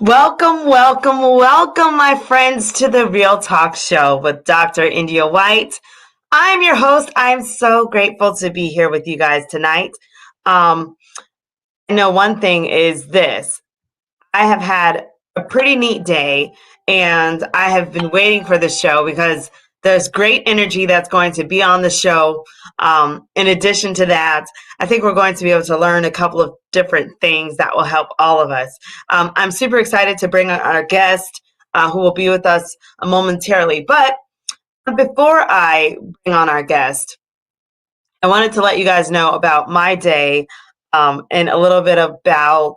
Welcome, welcome, welcome, my friends, to the Real Talk Show with Dr. India White. I'm your host. I'm so grateful to be here with you guys tonight. Um, I know one thing is this. I have had a pretty neat day, and I have been waiting for the show because there's great energy that's going to be on the show. In addition to that, I think we're going to be able to learn a couple of different things that will help all of us. I'm super excited to bring on our guest who will be with us momentarily. But before I bring on our guest, I wanted to let you guys know about my day and a little bit about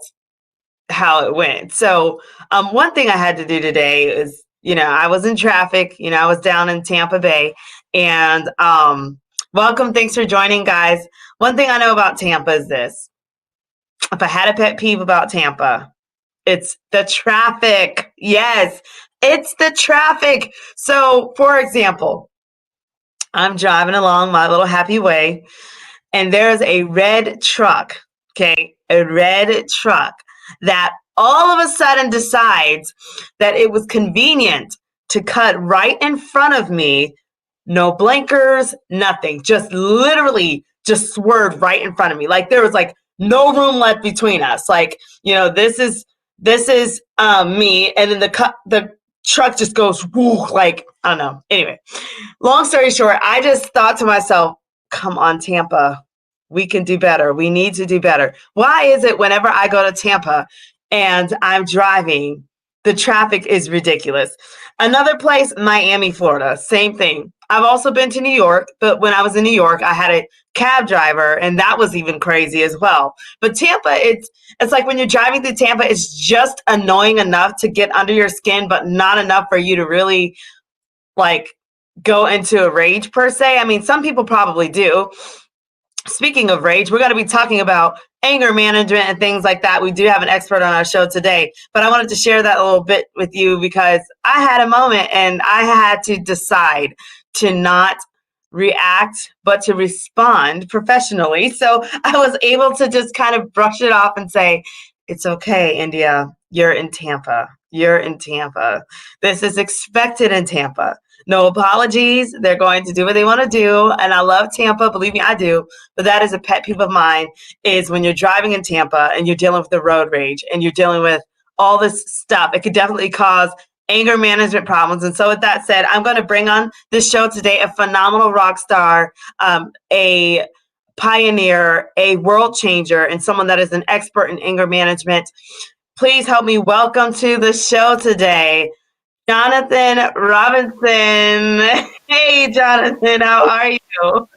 how it went. So, one thing I had to do today is, I was in traffic. I was down in Tampa Bay, and welcome. Thanks for joining, guys. One thing I know about Tampa is this: if I had a pet peeve about Tampa, it's the traffic. Yes, it's the traffic. So, for example, I'm driving along my little happy way, and there's a red truck. Okay, a red truck that all of a sudden decides that it was convenient to cut right in front of me. No blinkers, nothing. Just literally just swerved right in front of me. Like there was like no room left between us. Like, this is me, and then the truck just goes whoo, like I don't know. Anyway, long story short, I just thought to myself, come on, Tampa. We can do better. We need to do better. Why is it whenever I go to Tampa and I'm driving, the traffic is ridiculous? Another place, Miami, Florida, same thing. I've also been to New York, but when I was in New York, I had a cab driver, and that was even crazy as well. But Tampa, it's like when you're driving through Tampa, it's just annoying enough to get under your skin, but not enough for you to really like go into a rage per se. I mean, some people probably do. Speaking of rage, we're going to be talking about anger management and things like that. We do have an expert on our show today, but I wanted to share that a little bit with you because I had a moment and I had to decide to not react, but to respond professionally. So I was able to just kind of brush it off and say, it's okay, India. You're in Tampa. You're in Tampa. This is expected in Tampa. No apologies. They're going to do what they want to do. And I love Tampa. Believe me, I do. But that is a pet peeve of mine is when you're driving in Tampa and you're dealing with the road rage and you're dealing with all this stuff. It could definitely cause anger management problems. And so with that said, I'm going to bring on this show today a phenomenal rock star, a pioneer, a world changer, and someone that is an expert in anger management. Please help me welcome to the show today, Jonathan Robinson. Hey, Jonathan, how are you?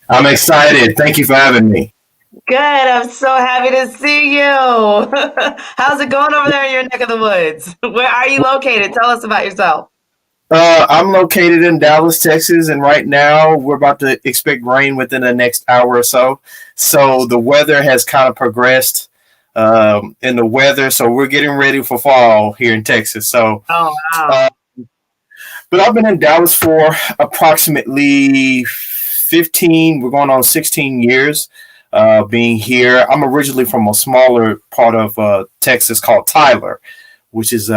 I'm excited. Thank you for having me. Good. I'm so happy to see you. How's it going over there in your neck of the woods? Where are you located? Tell us about yourself. I'm located in Dallas, Texas, and right now we're about to expect rain within the next hour or so. So the weather has kind of progressed in the weather, so we're getting ready for fall here in Texas. Oh, wow. Uh, but I've been in Dallas for approximately 15. We're going on 16 years being here. I'm originally from a smaller part of Texas called Tyler, which is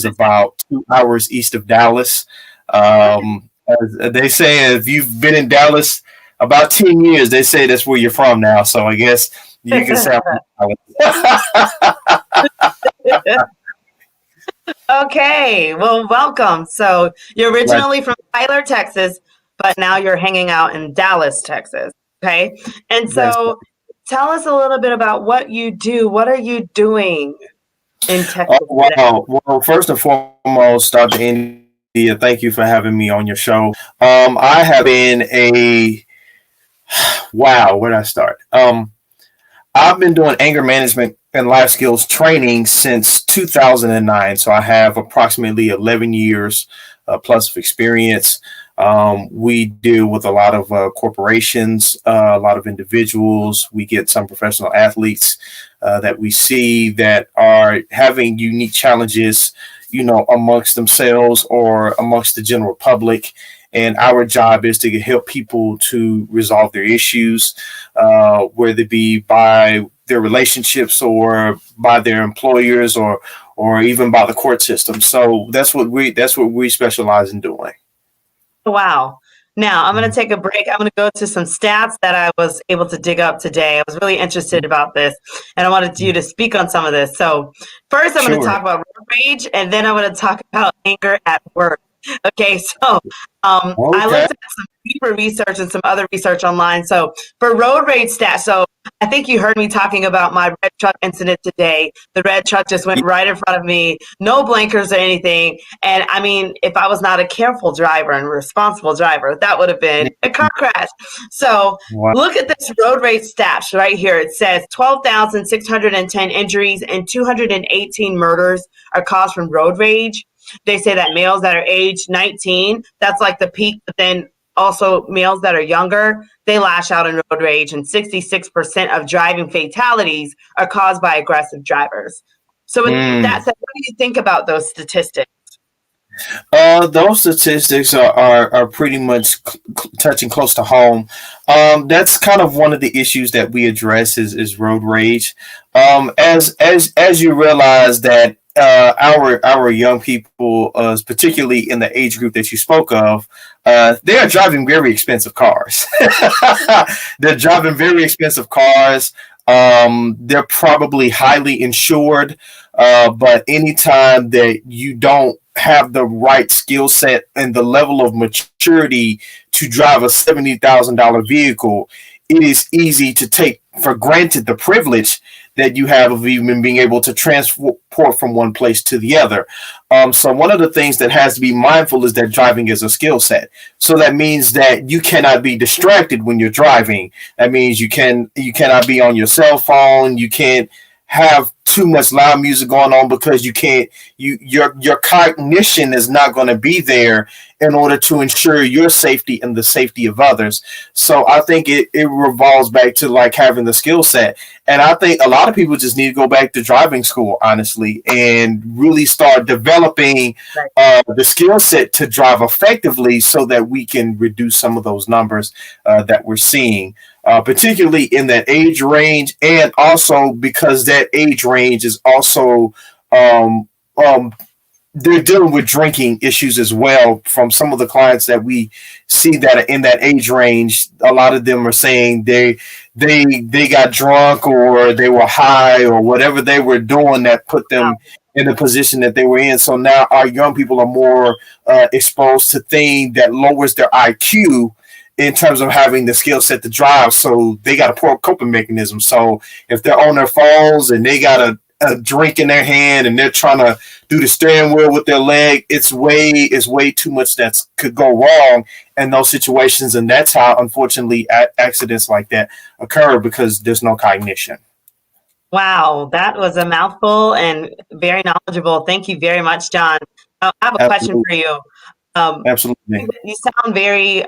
about 2 hours east of Dallas. As they say, if you've been in Dallas about 10 years, they say that's where you're from now. So I guess you can say I'm from Dallas. Okay. Well, welcome. So you're Right. originally from Tyler, Texas, but now you're hanging out in Dallas, Texas. Okay. And That's so tell us a little bit about what you do. What are you doing in Oh, Texas today? wow. Well, first and foremost, Dr. India, thank you for having me on your show. I have been wow, where did I start? I've been doing anger management and life skills training since 2009. So I have approximately 11 years plus of experience. We deal with a lot of corporations, a lot of individuals. We get some professional athletes that we see that are having unique challenges, amongst themselves or amongst the general public. And our job is to help people to resolve their issues, whether it be by their relationships or by their employers or even by the court system. So that's what we specialize in doing. Wow. Now I'm going to take a break. I'm going to go to some stats that I was able to dig up today. I was really interested about this, and I wanted you to speak on some of this. So first, I'm going to talk about road rage, and then I'm going to talk about anger at work. Okay, so I looked at some deeper research and some other research online. So for road rage stats, so I think you heard me talking about my red truck incident today. The red truck just went right in front of me, no blinkers or anything. And I mean, if I was not a careful driver and responsible driver, that would have been a car crash. So look at this road rage stats right here. It says 12,610 injuries and 218 murders are caused from road rage. They say that males that are age 19, that's like the peak, but then also males that are younger, they lash out in road rage, and 66% of driving fatalities are caused by aggressive drivers. So with that said, what do you think about those statistics? Those statistics are pretty much touching close to home. That's kind of one of the issues that we address is road rage. As you realize that our young people, particularly in the age group that you spoke of, they are driving very expensive cars. They're driving very expensive cars. They're probably highly insured. But anytime that you don't have the right skill set and the level of maturity to drive a $70,000 vehicle, it is easy to take for granted the privilege that you have of even being able to transport from one place to the other. So one of the things that has to be mindful is that driving is a skill set. So that means that you cannot be distracted when you're driving. That means you cannot be on your cell phone. You can't have too much loud music going on because your cognition is not going to be there in order to ensure your safety and the safety of others. So I think it revolves back to like having the skill set. And I think a lot of people just need to go back to driving school, honestly, and really start developing the skill set to drive effectively so that we can reduce some of those numbers that we're seeing. Particularly in that age range, and also because that age range is also they're dealing with drinking issues as well. From some of the clients that we see that are in that age range, a lot of them are saying they got drunk or they were high or whatever they were doing that put them in the position that they were in. So now our young people are more exposed to things that lowers their IQ in terms of having the skill set to drive. So they got a poor coping mechanism. So if they're on their phones and they got a drink in their hand and they're trying to do the steering wheel with their leg, it's way too much that could go wrong in those situations. And that's how, unfortunately, accidents like that occur, because there's no cognition. Wow, that was a mouthful and very knowledgeable. Thank you very much, John. I have a question for you. Absolutely. You sound very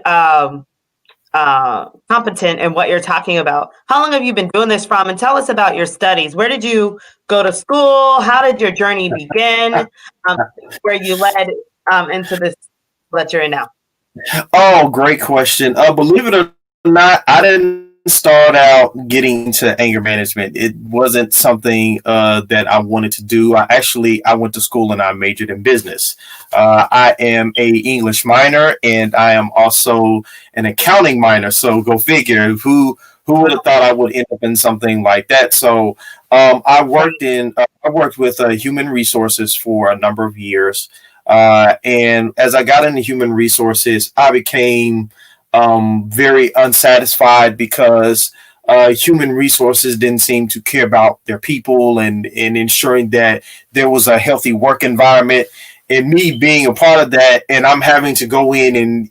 competent in what you're talking about. How long have you been doing this from? And tell us about your studies. Where did you go to school? How did your journey begin? Where you led into this that you're in now? Oh, great question. Believe it or not, I didn't start out getting into anger management. It wasn't something that I wanted to do. I went to school and I majored in business. I am a English minor and I am also an accounting minor. So go figure. Who would have thought I would end up in something like that? So I worked with human resources for a number of years. And as I got into human resources, I became very unsatisfied because human resources didn't seem to care about their people and ensuring that there was a healthy work environment. And me being a part of that, and I'm having to go in and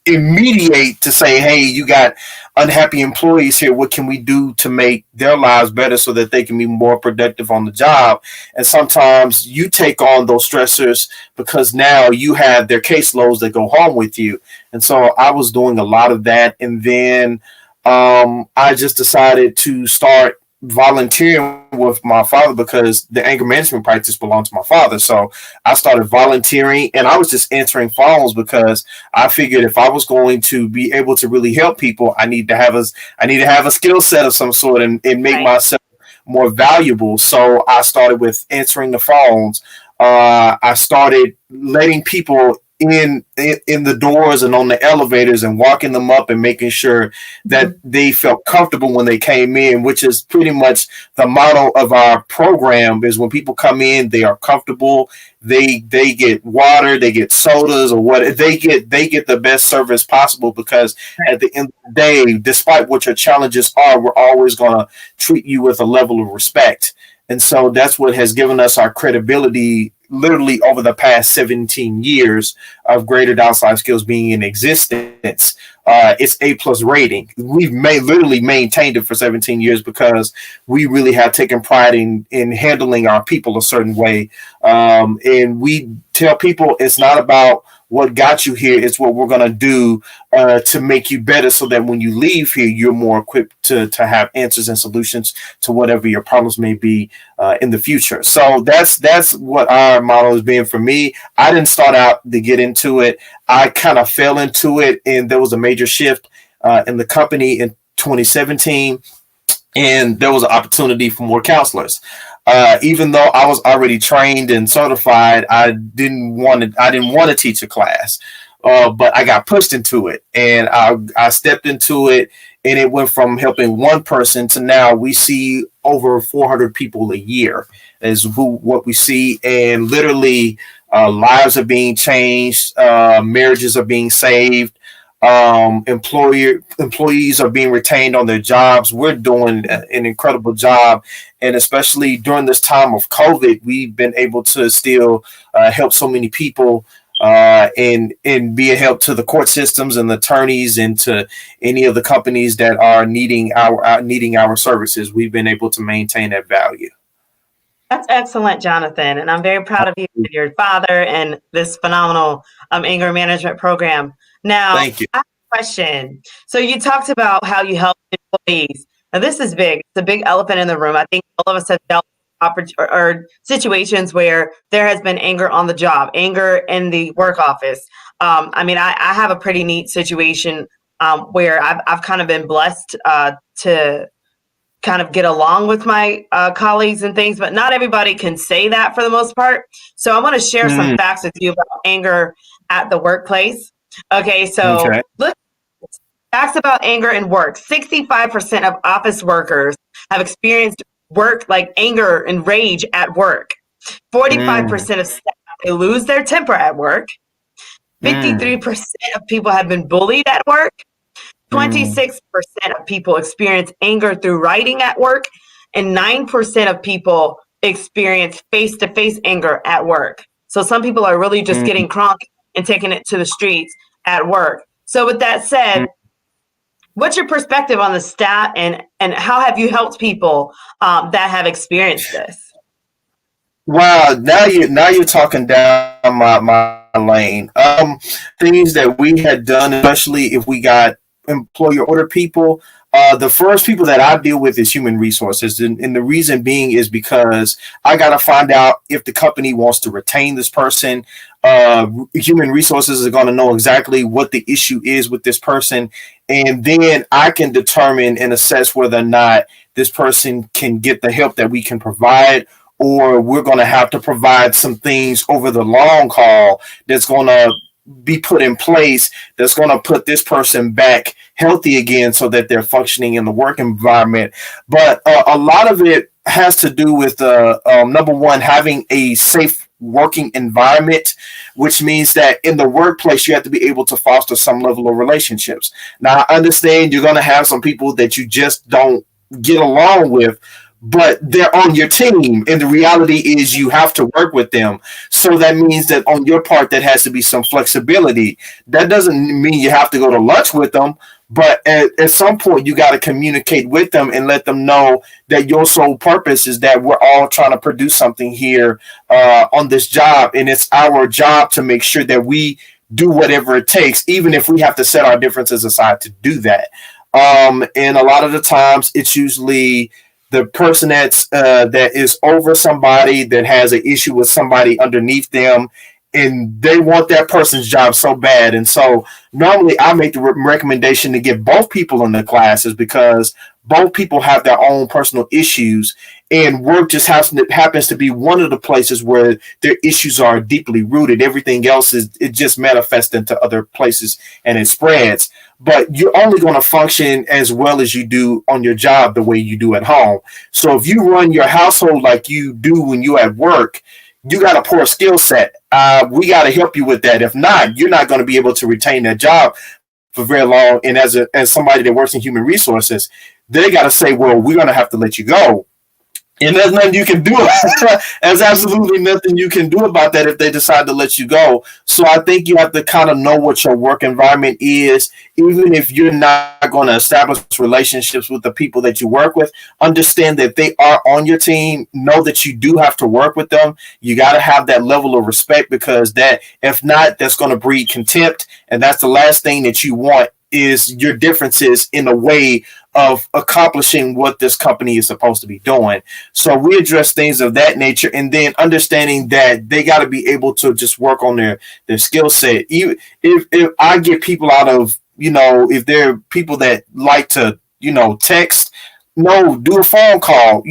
mediate to say, hey, you got unhappy employees here. What can we do to make their lives better so that they can be more productive on the job? And sometimes you take on those stressors because now you have their caseloads that go home with you. And so I was doing a lot of that. And then I just decided to start volunteering with my father because the anger management practice belonged to my father. So I started volunteering, and I was just answering phones because I figured if I was going to be able to really help people, I need to have a skill set of some sort and make myself more valuable. So I started with answering the phones. I started letting people in the doors and on the elevators and walking them up and making sure that they felt comfortable when they came in, which is pretty much the motto of our program. Is when people come in, they are comfortable. They get water, they get sodas, or what they get the best service possible, because at the end of the day, despite what your challenges are, we're always going to treat you with a level of respect. And so that's what has given us our credibility literally over the past 17 years of Greater Dallas Life Skills being in existence. It's A+ rating. We've literally maintained it for 17 years because we really have taken pride in handling our people a certain way. And we tell people it's not about what got you here, it's what we're going to do to make you better, so that when you leave here, you're more equipped to have answers and solutions to whatever your problems may be in the future. So that's what our model has been for me. I didn't start out to get into it. I kind of fell into it, and there was a major shift in the company in 2017, and there was an opportunity for more counselors. Even though I was already trained and certified, I didn't want to teach a class, but I got pushed into it, and I stepped into it, and it went from helping one person to now we see over 400 people a year is what we see, and literally lives are being changed, marriages are being saved. Employees are being retained on their jobs. We're doing an incredible job, and especially during this time of COVID, we've been able to still help so many people and be a help to the court systems and the attorneys and to any of the companies that are needing our services. We've been able to maintain that value. That's excellent, Jonathan, and I'm very proud of you and your father and this phenomenal anger management program. Now, thank you. I have a question. So you talked about how you help employees. Now, this is big. It's a big elephant in the room. I think all of us have dealt with or situations where there has been anger on the job, anger in the work office. I have a pretty neat situation where I've kind of been blessed to kind of get along with my colleagues and things, but not everybody can say that for the most part. So I want to share some facts with you about anger at the workplace. Okay, so look, facts about anger in work. 65% of office workers have experienced work like anger and rage at work. 45% of staff, they lose their temper at work. 53% of people have been bullied at work. 26% of people experience anger through writing at work. And 9% of people experience face-to-face anger at work. So some people are really just getting crunk and taking it to the streets at work. So with that said, what's your perspective on the stat, and how have you helped people that have experienced this? Wow, now you're talking down my lane. Things that we had done, especially if we got employer order people. The first people that I deal with is human resources. And the reason being is because I got to find out if the company wants to retain this person. Human resources are going to know exactly what the issue is with this person. And then I can determine and assess whether or not this person can get the help that we can provide, or we're going to have to provide some things over the long haul that's going to be put in place that's going to put this person back healthy again so that they're functioning in the work environment. But a lot of it has to do with number one, having a safe working environment, which means that in the workplace you have to be able to foster some level of relationships. Now, I understand you're going to have some people that you just don't get along with, but they're on your team, and the reality is you have to work with them. So that means that on your part, that has to be some flexibility. That doesn't mean you have to go to lunch with them, but at some point you got to communicate with them and let them know that your sole purpose is that we're all trying to produce something here on this job, and it's our job to make sure that we do whatever it takes, even if we have to set our differences aside to do that. And a lot of the times it's usually the person that is over somebody that has an issue with somebody underneath them, and they want that person's job so bad. And so normally I make the recommendation to get both people in the classes, because both people have their own personal issues, and work just happens to be one of the places where their issues are deeply rooted. Everything else it just manifests into other places and it spreads. But you're only going to function as well as you do on your job the way you do at home. So if you run your household like you do when you're at work, you got a poor skill set. We got to help you with that. If not, you're not going to be able to retain that job for very long. And as somebody that works in human resources, they got to say, well, we're going to have to let you go. And there's nothing you can do. There's absolutely nothing you can do about that if they decide to let you go. So I think you have to kind of know what your work environment is. Even if you're not going to establish relationships with the people that you work with, understand that they are on your team. Know that you do have to work with them. You got to have that level of respect, because that, if not, that's going to breed contempt. And that's the last thing that you want, is your differences in a way of accomplishing what this company is supposed to be doing. So we address things of that nature, and then understanding that they got to be able to just work on their skill set. If I get people out of, if there are people that like to, text, no, do a phone call.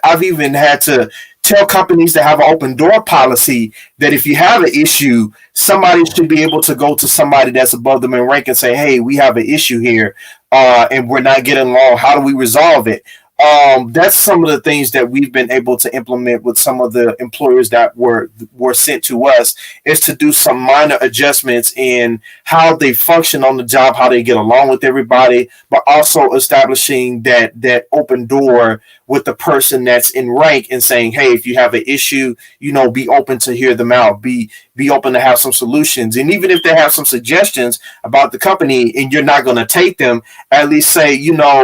I've even had to tell companies that have an open door policy that if you have an issue, somebody should be able to go to somebody that's above them in rank and say, hey, we have an issue here, and we're not getting along. How do we resolve it? That's some of the things that we've been able to implement with some of the employers that were sent to us, is to do some minor adjustments in how they function on the job, how they get along with everybody, but also establishing that open door with the person that's in rank and saying, hey, if you have an issue, be open to hear them out, be open to have some solutions. And even if they have some suggestions about the company and you're not going to take them, at least say,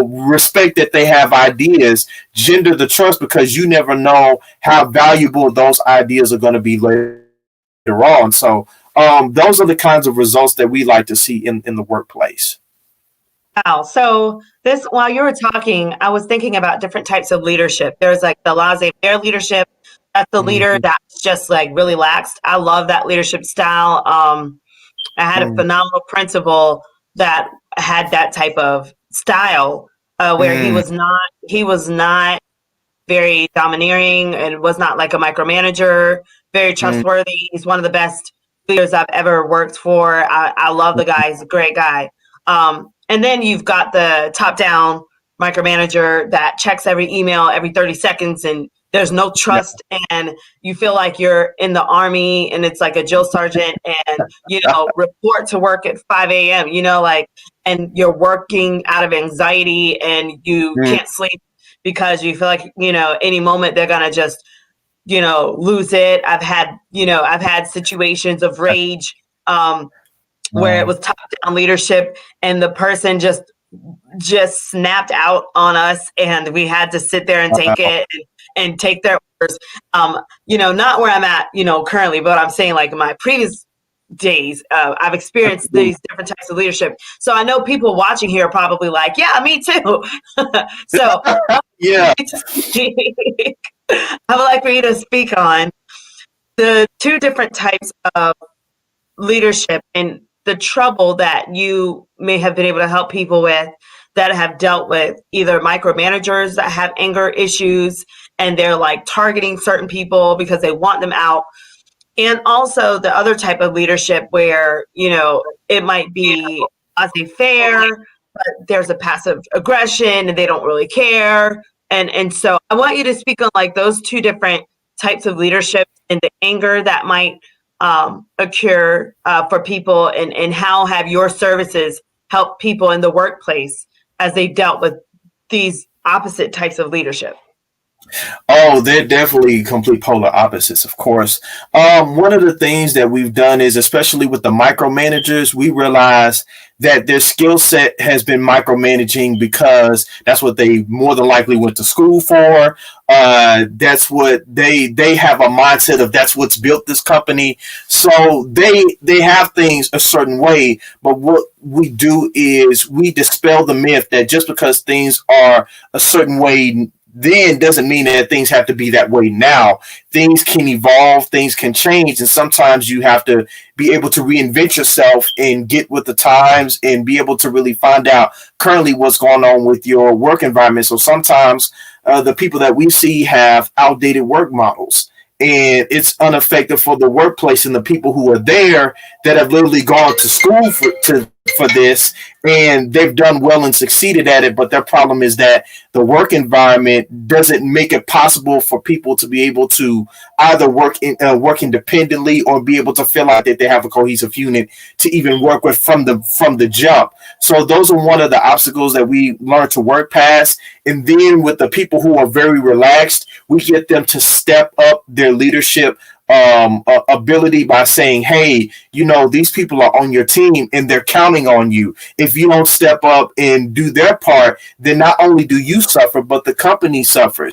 respect that they have ideas, gender the trust, because you never know how valuable those ideas are going to be later on. So those are the kinds of results that we like to see in the workplace. Wow. So while you were talking, I was thinking about different types of leadership. There's like the laissez-faire leadership. That's the leader that's just like really laxed. I love that leadership style. I had a phenomenal principal that had that type of style where he was not very domineering and was not like a micromanager, very trustworthy. He's one of the best leaders I've ever worked for. I love the guy. He's a great guy. And then you've got the top-down micromanager that checks every email every 30 seconds, and there's no trust, and you feel like you're in the army, and it's like a drill sergeant, and report to work at 5 a.m. And you're working out of anxiety, and you can't sleep because you feel like any moment they're gonna just lose it. I've had situations of rage. Where it was top-down leadership, and the person just snapped out on us, and we had to sit there and take it and take their orders. Not where I'm at, currently, but I'm saying like in my previous days, I've experienced these different types of leadership. So I know people watching here are probably like, yeah, me too. So yeah, I would like for you to speak on the two different types of leadership and the trouble that you may have been able to help people with that have dealt with either micromanagers that have anger issues and they're like targeting certain people because they want them out. And also the other type of leadership where, it might be laissez-faire, but there's a passive aggression and they don't really care. And so I want you to speak on like those two different types of leadership and the anger that might occur for people, and how have your services helped people in the workplace as they dealt with these opposite types of leadership? Oh, they're definitely complete polar opposites, of course. One of the things that we've done is, especially with the micromanagers, we realize that their skill set has been micromanaging because that's what they more than likely went to school for. That's what they have a mindset of, that's what's built this company. So they have things a certain way, but what we do is we dispel the myth that just because things are a certain way then doesn't mean that things have to be that way now. Things can evolve, things can change, and sometimes you have to be able to reinvent yourself and get with the times and be able to really find out currently what's going on with your work environment. So sometimes the people that we see have outdated work models, and it's ineffective for the workplace and the people who are there that have literally gone to school for this, and they've done well and succeeded at it. But their problem is that the work environment doesn't make it possible for people to be able to either work independently or be able to feel like that they have a cohesive unit to even work with from the jump. So those are one of the obstacles that we learn to work past. And then with the people who are very relaxed, we get them to step up their leadership ability by saying, hey, these people are on your team and they're counting on you. If you don't step up and do their part, then not only do you suffer, but the company suffers.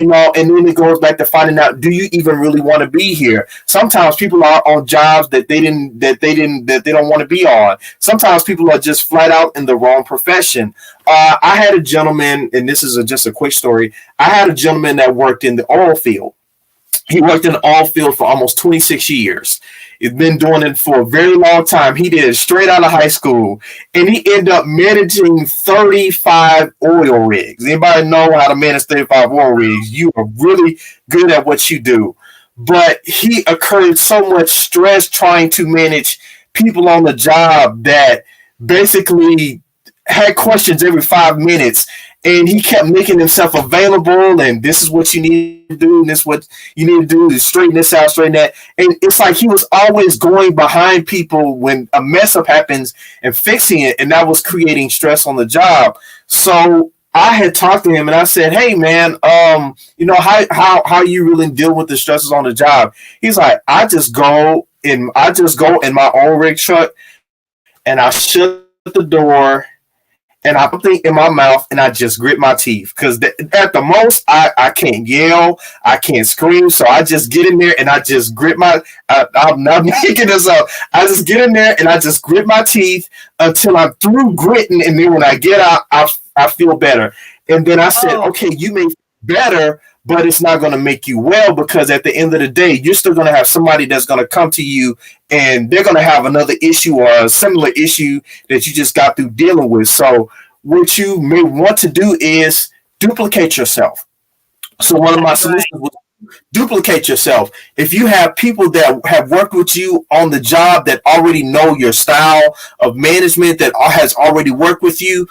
And then it goes back to finding out, do you even really want to be here? Sometimes people are on jobs that they don't want to be on. Sometimes people are just flat out in the wrong profession. I had a gentleman, and this is just a quick story. I had a gentleman that worked in the oil field. He worked in the oil field for almost 26 years. He's been doing it for a very long time. He did it straight out of high school, and he ended up managing 35 oil rigs. Anybody know how to manage 35 oil rigs? You are really good at what you do. But he incurred so much stress trying to manage people on the job that basically had questions every 5 minutes. And he kept making himself available, and this is what you need to do, and this is what you need to do to straighten this out, straighten that. And it's like he was always going behind people when a mess up happens and fixing it, and that was creating stress on the job. So I had talked to him, and I said, "Hey, man, how you really deal with the stresses on the job?" He's like, "I just go in my own rig truck, and I shut the door." And I put things in my mouth and I just grit my teeth because at the most I can't yell, I can't scream. So I just get in there and I just grit I'm not making this up. I just get in there and I just grit my teeth until I'm through gritting. And then when I get out, I feel better. And then I said, okay, you may feel better, but it's not going to make you well, because at the end of the day, you're still going to have somebody that's going to come to you and they're going to have another issue or a similar issue that you just got through dealing with. So what you may want to do is duplicate yourself. So one of my solutions was duplicate yourself. If you have people that have worked with you on the job that already know your style of management, that has already worked with you,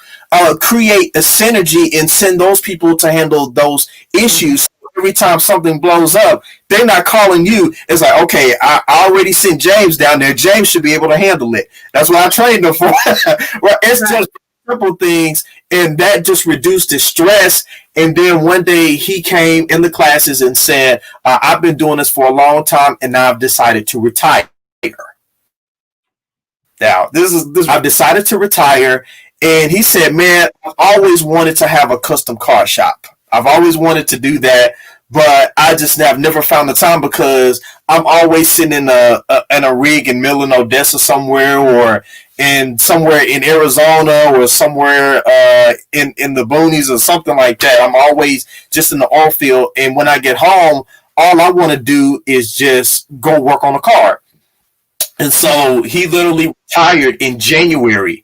create a synergy and send those people to handle those issues. Every time something blows up, they're not calling you. It's like, okay, I already sent James down there. James should be able to handle it. That's what I trained him for. Well, it's just simple things, and that just reduced the stress. And then one day he came in the classes and said, I've been doing this for a long time, and now I've decided to retire. Now, I've decided to retire. And he said, man, I've always wanted to have a custom car shop. I've always wanted to do that, but I just have never found the time because I'm always sitting in a rig in Midland, Odessa somewhere, or somewhere in Arizona, or somewhere in the boonies or something like that. I'm always just in the oil field, and when I get home, all I want to do is just go work on a car. And so he literally retired in January.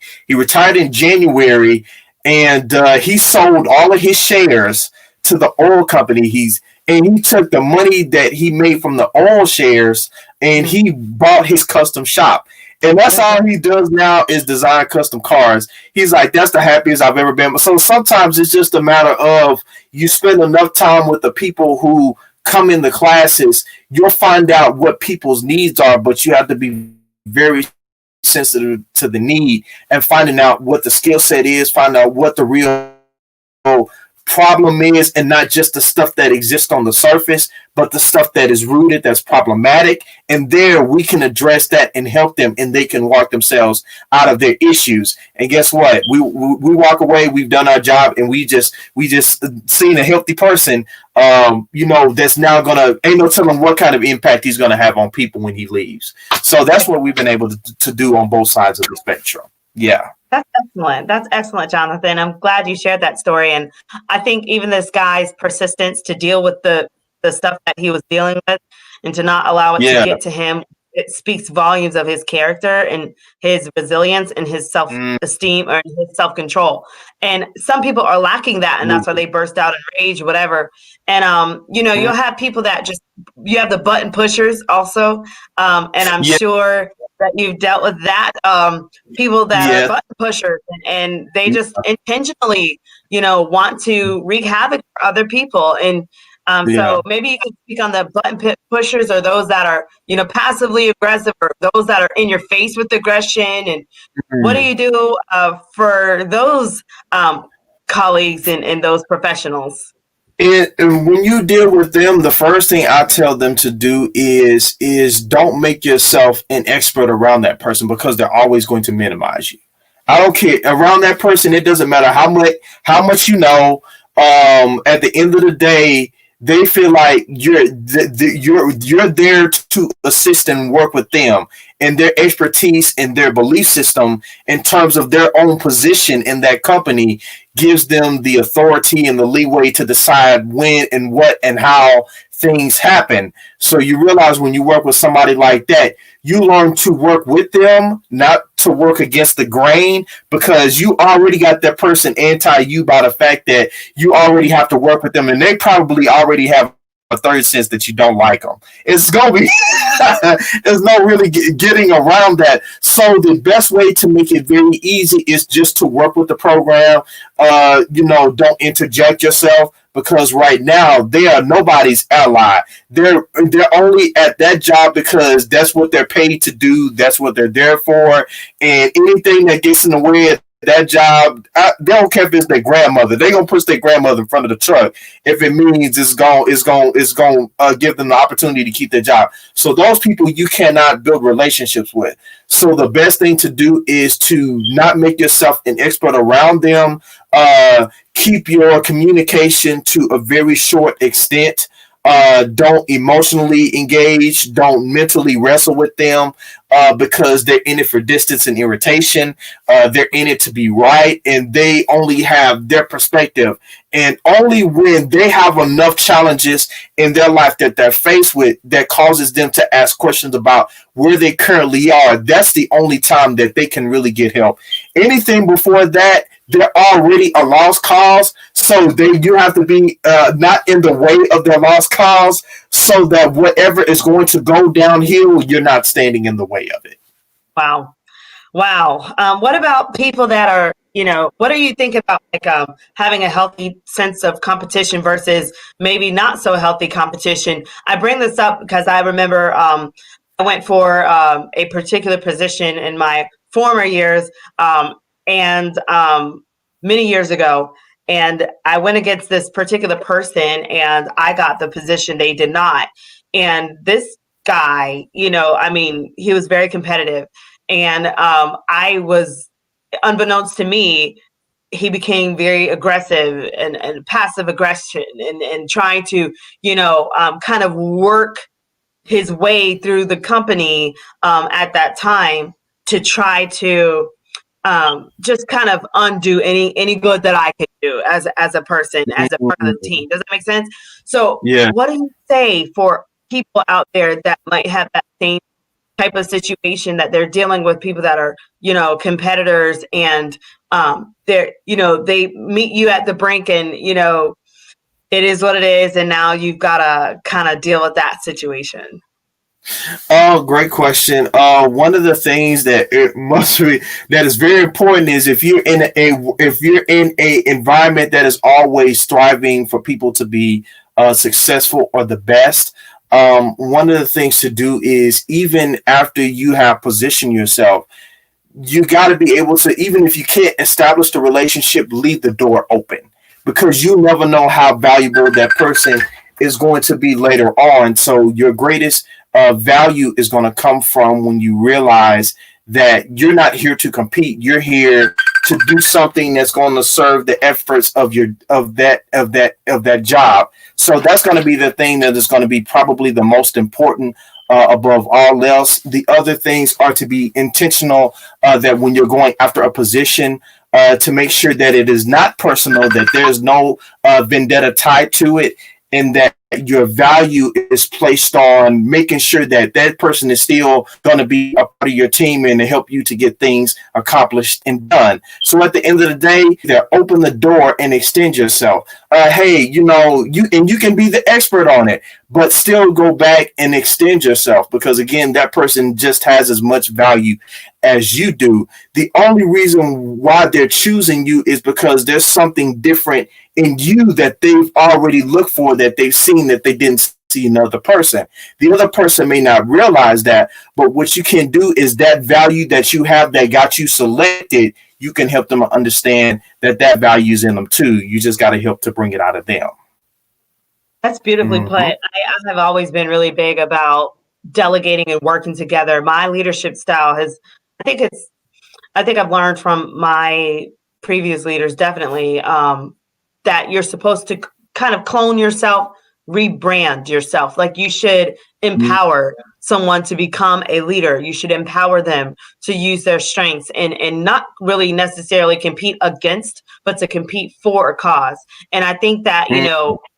And he sold all of his shares to the oil company. He took the money that he made from the oil shares and he bought his custom shop. And that's all he does now is design custom cars. He's like, that's the happiest I've ever been. So sometimes it's just a matter of you spend enough time with the people who come in the classes, you'll find out what people's needs are, but you have to be very sensitive to the need and finding out what the skill set is, find out what the real problem is, and not just the stuff that exists on the surface, but the stuff that is rooted, that's problematic. And there we can address that and help them, and they can walk themselves out of their issues. And guess what? We walk away, we've done our job, and we just seen a healthy person, that's now ain't no telling what kind of impact he's gonna have on people when he leaves. So that's what we've been able to do on both sides of the spectrum. Yeah. That's excellent. That's excellent, Jonathan. I'm glad you shared that story. And I think even this guy's persistence to deal with the stuff that he was dealing with and to not allow it to Yeah. get to him, it speaks volumes of his character and his resilience and his self-esteem or his self-control. And some people are lacking that, and that's why they burst out in rage, whatever. And you'll have people that you have the button pushers also. And I'm sure that you've dealt with that. People that are button pushers and they just intentionally, want to wreak havoc for other people. And so maybe you could speak on the button pushers or those that are, passively aggressive or those that are in your face with aggression. And what do you do for those colleagues and those professionals? And when you deal with them, the first thing I tell them to do is don't make yourself an expert around that person, because they're always going to minimize you. I don't care around that person. It doesn't matter how much you know. At the end of the day, they feel like you're there to assist and work with them and their expertise and their belief system in terms of their own position in that company gives them the authority and the leeway to decide when and what and how things happen. So you realize when you work with somebody like that, you learn to work with them, not to work against the grain, because you already got that person anti-you by the fact that you already have to work with them, and they probably already have a third sense that you don't like them. It's gonna be there's no really getting around that. So the best way to make it very easy is just to work with the program. Don't interject yourself, because right now they are nobody's ally. They're only at that job because that's what they're paid to do. That's what they're there for. And anything that gets in the way of that job, they don't care if it's their grandmother. They're gonna push their grandmother in front of the truck if it means it's going give them the opportunity to keep their job. So those people you cannot build relationships with. So the best thing to do is to not make yourself an expert around them. Keep your communication to a very short extent. Don't emotionally engage. Don't mentally wrestle with them, because they're in it for distance and irritation. They're in it to be right, and they only have their perspective. And only when they have enough challenges in their life that they're faced with that causes them to ask questions about where they currently are, that's the only time that they can really get help. Anything before that, they're already a lost cause, so you have to be not in the way of their lost cause, so that whatever is going to go downhill, you're not standing in the way of it. Wow. What about people that are, what do you think about having a healthy sense of competition versus maybe not so healthy competition? I bring this up because I remember I went for a particular position in my former years, and many years ago, and I went against this particular person and I got the position, they did not. And this guy, he was very competitive, and I was, unbeknownst to me, he became very aggressive and passive aggression and trying to, kind of work his way through the company at that time to try to just kind of undo any good that I could do as a person, as a part of the team. Does that make sense? So what do you say for people out there that might have that same type of situation, that they're dealing with people that are, competitors, and they meet you at the brink, and, it is what it is, and now you've got to kind of deal with that situation? Oh, great question. One of the things that is very important is if you're in a environment that is always striving for people to be successful or the best. One of the things to do is, even after you have positioned yourself, you got to be able to, even if you can't establish the relationship, leave the door open, because you never know how valuable that person is going to be later on. So your greatest value is going to come from when you realize that you're not here to compete. You're here to do something that's going to serve the efforts of that job. So that's going to be the thing that is going to be probably the most important above all else. The other things are to be intentional, that when you're going after a position, to make sure that it is not personal, that there's no vendetta tied to it, and that your value is placed on making sure that that person is still going to be a part of your team and to help you to get things accomplished and done. So at the end of the day, open the door and extend yourself. Hey, you can be the expert on it, but still go back and extend yourself, because again, that person just has as much value as you do. The only reason why they're choosing you is because there's something different in you that they've already looked for, that they've seen that they didn't see another person. The other person may not realize that, but what you can do is that value that you have that got you selected, you can help them understand that that value is in them too. You just got to help to bring it out of them. That's beautifully put. I have always been really big about delegating and working together. My leadership style I think I've learned from my previous leaders, definitely, that you're supposed to kind of clone yourself, rebrand yourself. Like, you should empower someone to become a leader. You should empower them to use their strengths and not really necessarily compete against, but to compete for a cause. And I think that,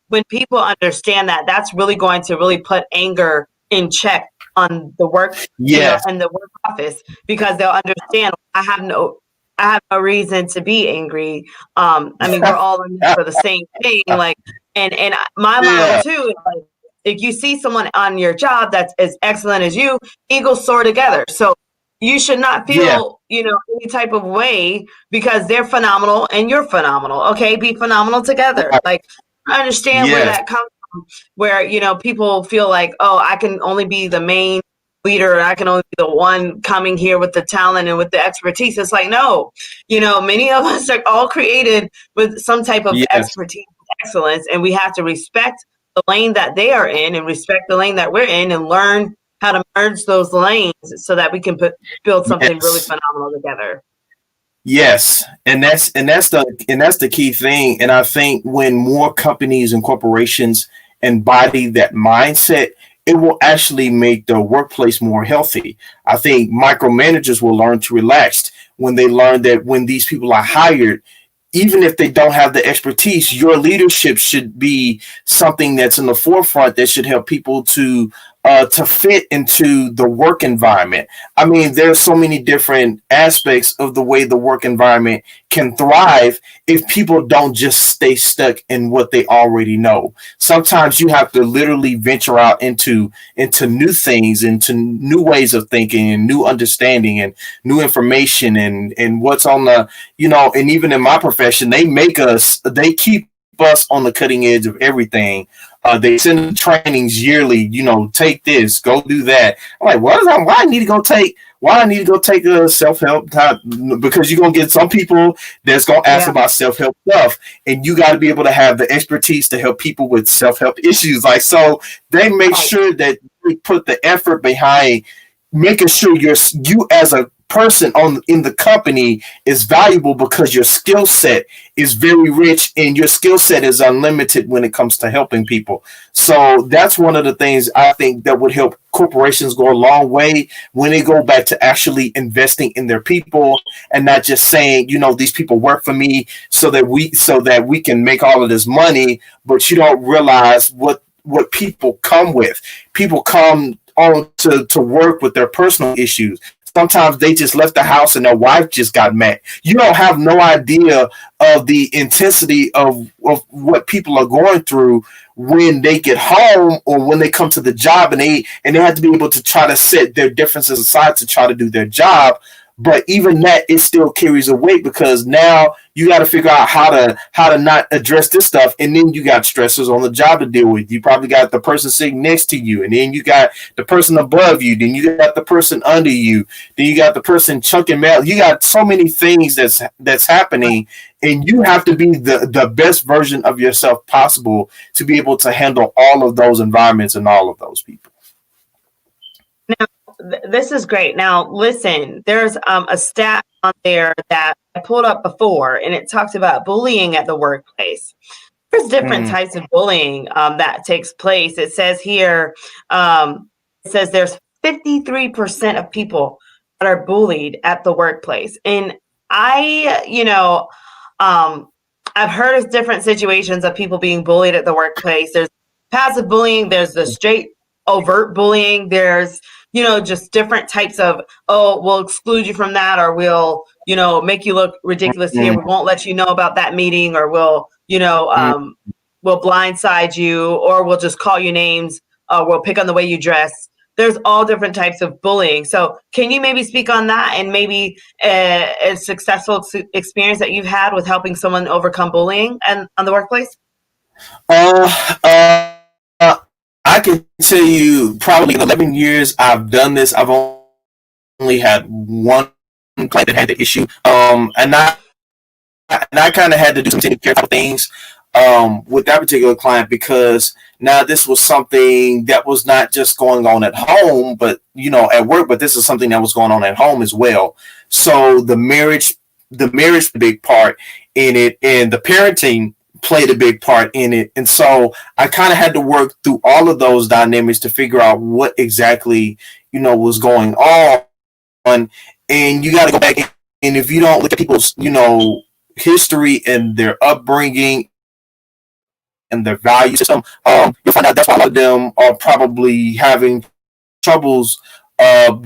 when people understand that, that's really going to really put anger in check on the work, and the work office, because they'll understand I have no reason to be angry. I mean, we're all in this for the same thing. Like, and my motto too is, like, if you see someone on your job that's as excellent as you, eagles soar together. So you should not feel, any type of way because they're phenomenal and you're phenomenal. Okay, be phenomenal together. Like, I understand where that comes from, where people feel like, oh, I can only be the main leader, I can only be the one coming here with the talent and with the expertise. It's like, no, many of us are all created with some type of expertise, excellence, and we have to respect the lane that they are in and respect the lane that we're in and learn how to merge those lanes so that we can build something really phenomenal together. Yes, and that's the key thing. And I think when more companies and corporations embody that mindset, it will actually make the workplace more healthy. I think micromanagers will learn to relax when they learn that when these people are hired, even if they don't have the expertise, your leadership should be something that's in the forefront that should help people to fit into the work environment. I mean, there's so many different aspects of the way the work environment can thrive if people don't just stay stuck in what they already know. Sometimes you have to literally venture out into new things, into new ways of thinking and new understanding and new information and what's on the, and even in my profession, they keep us on the cutting edge of everything. They send trainings yearly, take this, go do that. I'm like, why I need to go take a self-help type? Because you're going to get some people that's going to ask about self-help stuff, and you got to be able to have the expertise to help people with self-help issues. Like, so they make sure that they put the effort behind making sure you as a person in the company is valuable, because your skill set is very rich and your skill set is unlimited when it comes to helping people. So that's one of the things I think that would help corporations go a long way when they go back to actually investing in their people and not just saying, these people work for me so that we can make all of this money, but you don't realize what people come with. People come on to work with their personal issues. Sometimes they just left the house and their wife just got mad. You don't have no idea of the intensity of what people are going through when they get home or when they come to the job, and they have to be able to try to set their differences aside to try to do their job. But even that, it still carries a weight, because now you got to figure out how to not address this stuff. And then you got stressors on the job to deal with. You probably got the person sitting next to you, and then you got the person above you. Then you got the person under you. Then you got the person chunking mail. You got so many things that's happening, and you have to be the best version of yourself possible to be able to handle all of those environments and all of those people. Now, this is great. Now, listen, there's a stat on there that I pulled up before, and it talks about bullying at the workplace. There's different types of bullying that takes place. It says here, says there's 53% of people that are bullied at the workplace. And I, I've heard of different situations of people being bullied at the workplace. There's passive bullying, there's the straight overt bullying, there's, just different types of, oh, we'll exclude you from that, or we'll, make you look ridiculous here. We won't let you know about that meeting, or we'll, we'll blindside you, or we'll just call you names, we'll pick on the way you dress. There's all different types of bullying. So can you maybe speak on that, and maybe a successful experience that you've had with helping someone overcome bullying and on the workplace? I can tell you probably in 11 years I've done this, I've only had one client that had the issue. And I kind of had to do some taking care of things with that particular client, because now this was something that was not just going on at home, but at work, but this is something that was going on at home as well. So the marriage, a big part in it, and the parenting played a big part in it. And so I kind of had to work through all of those dynamics to figure out what exactly, was going on. And you got to go back, and if you don't look at people's, history and their upbringing and their value system, you'll find out that's why a lot of them are probably having troubles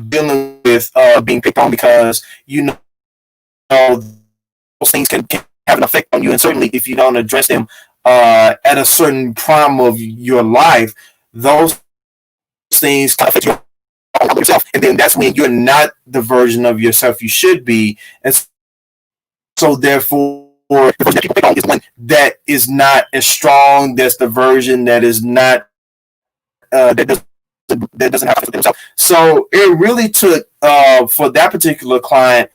dealing with being picked on, because those things can have an effect on you, and certainly if you don't address them at a certain prime of your life, those things can affect yourself, and then that's when you're not the version of yourself you should be. And so therefore, the version that people pick on is one that is not as strong. That's the version that is not that doesn't have for themselves. So it really took for that particular client.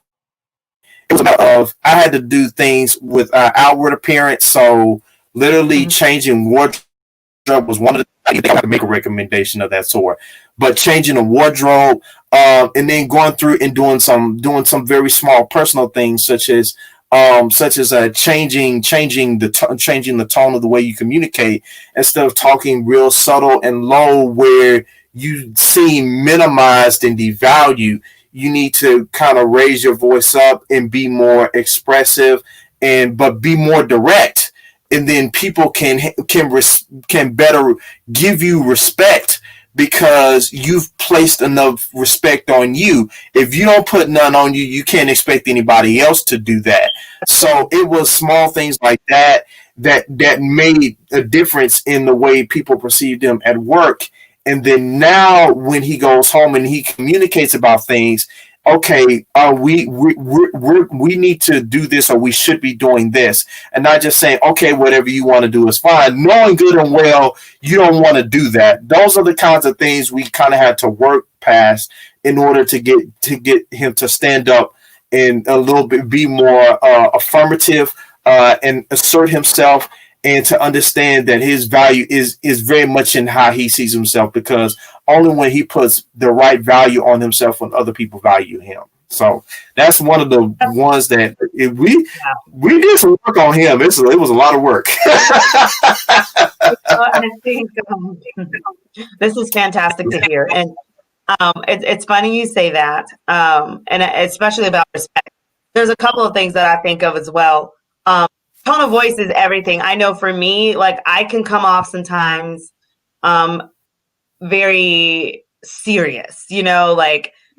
It was a matter of I had to do things with outward appearance. So literally changing wardrobe was one of the. I think I have to make a recommendation of that sort. But changing a wardrobe, and then going through and doing some very small personal things, such as changing the tone of the way you communicate, instead of talking real subtle and low where you seem minimized and devalued. You need to kind of raise your voice up and be more expressive, but be more direct, and then people can better give you respect, because you've placed enough respect on you. If you don't put none on you, you can't expect anybody else to do that. So it was small things like that made a difference in the way people perceived him at work. And then now when he goes home and he communicates about things, okay, we need to do this, or we should be doing this, and not just saying, okay, whatever you want to do is fine, knowing good and well you don't want to do that. Those are the kinds of things we kind of had to work past in order to get him to stand up and a little bit be more affirmative and assert himself, and to understand that his value is very much in how he sees himself, because only when he puts the right value on himself when other people value him. So that's one of the ones that we did some work on him. It was a lot of work. I think this is fantastic to hear. And it's funny you say that, and especially about respect. There's a couple of things that I think of as well. Tone of voice is everything. I know for me, like I can come off sometimes very serious,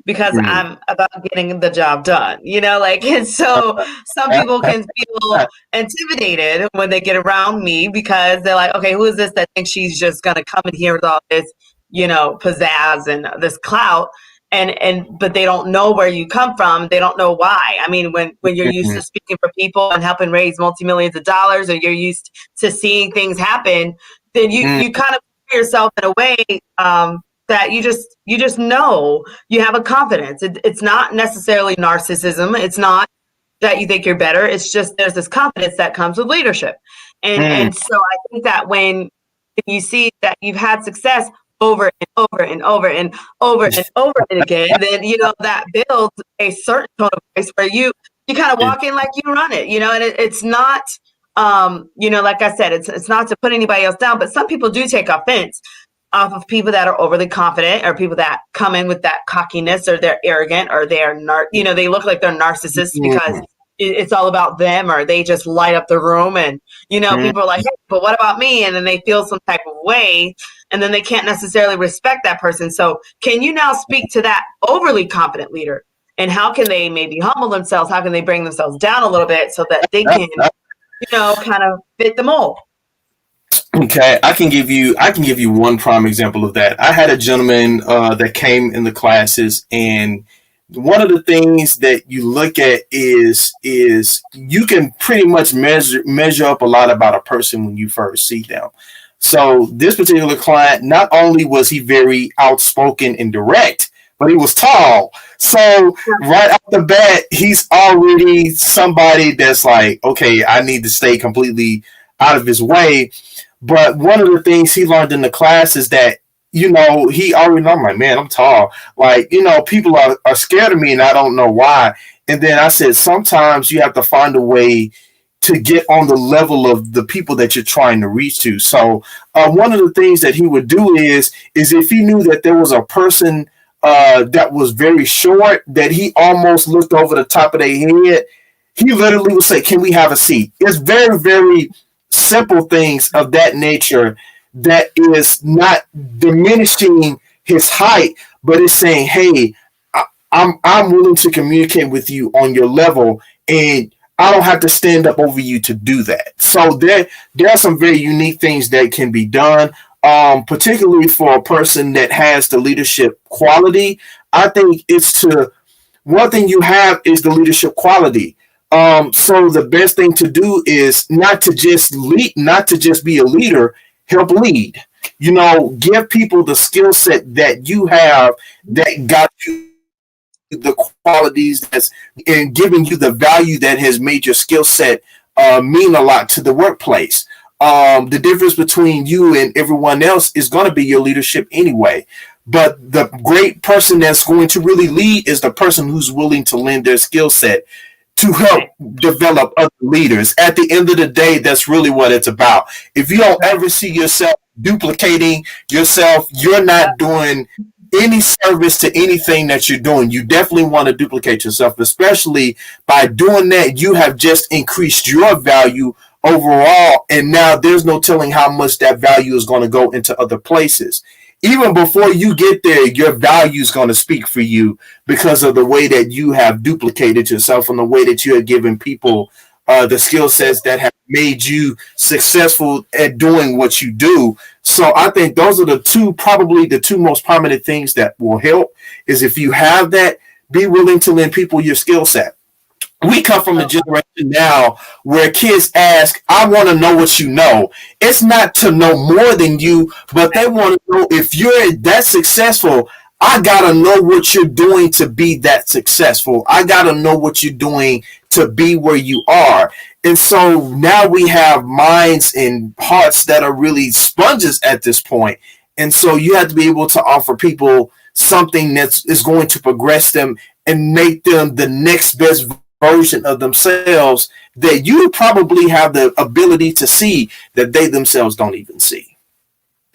because I'm about getting the job done, and so some people can feel intimidated when they get around me, because they're like, okay, who is this that thinks she's just going to come in here with all this, pizzazz and this clout? But they don't know where you come from. They don't know why. I mean, when you're used to speaking for people and helping raise multi-millions of dollars, or you're used to seeing things happen, then you kind of put yourself in a way that you just know you have a confidence. It's not necessarily narcissism. It's not that you think you're better. It's just there's this confidence that comes with leadership. And so I think that when you see that you've had success over and over and over and over and over and again, then that builds a certain tone of voice where you kind of walk in like you run it, and it's not like I said, it's not to put anybody else down, but some people do take offense off of people that are overly confident, or people that come in with that cockiness, or they're arrogant, or they're they look like they're narcissists because it's all about them, or they just light up the room, and people are like, hey, but what about me? And then they feel some type of way, and then they can't necessarily respect that person. So can you now speak to that overly confident leader, and how can they maybe humble themselves? How can they bring themselves down a little bit so that they can kind of fit the mold? Okay, I can give you one prime example of that. I had a gentleman that came in the classes, and one of the things that you look at is you can pretty much measure up a lot about a person when you first see them. So this particular client, not only was he very outspoken and direct, but he was tall. So right off the bat, he's already somebody that's like, okay, I need to stay completely out of his way. But one of the things he learned in the class is that, he already know, I'm like, man, I'm tall. Like, people are scared of me and I don't know why. And then I said, sometimes you have to find a way to get on the level of the people that you're trying to reach to. So one of the things that he would do is if he knew that there was a person that was very short, that he almost looked over the top of their head, he literally would say, can we have a seat? It's very, very simple things of that nature that is not diminishing his height, but it's saying, hey, I'm willing to communicate with you on your level, and I don't have to stand up over you to do that. So there are some very unique things that can be done, particularly for a person that has the leadership quality. I think one thing you have is the leadership quality. So the best thing to do is not to just be a leader, help lead. Give people the skill set that you have that got you the qualities that's and giving you the value that has made your skill set mean a lot to the workplace. The difference between you and everyone else is going to be your leadership anyway. But the great person that's going to really lead is the person who's willing to lend their skill set to help develop other leaders. At the end of the day, that's really what it's about. If you don't ever see yourself duplicating yourself, you're not doing any service to anything that you're doing. You definitely want to duplicate yourself, especially by doing that. You have just increased your value overall, and now there's no telling how much that value is going to go into other places. Even before you get there, your value is going to speak for you because of the way that you have duplicated yourself and the way that you have given people the skill sets that have made you successful at doing what you do. So I think those are probably the two most prominent things that will help is if you have that, be willing to lend people your skill set. We come from a generation now where kids ask, I want to know what you know. It's not to know more than you, but they want to know if you're that successful. I got to know what you're doing to be that successful. I got to know what you're doing to be where you are. And so now we have minds and hearts that are really sponges at this point. And so you have to be able to offer people something that is going to progress them and make them the next best version of themselves that you probably have the ability to see that they themselves don't even see.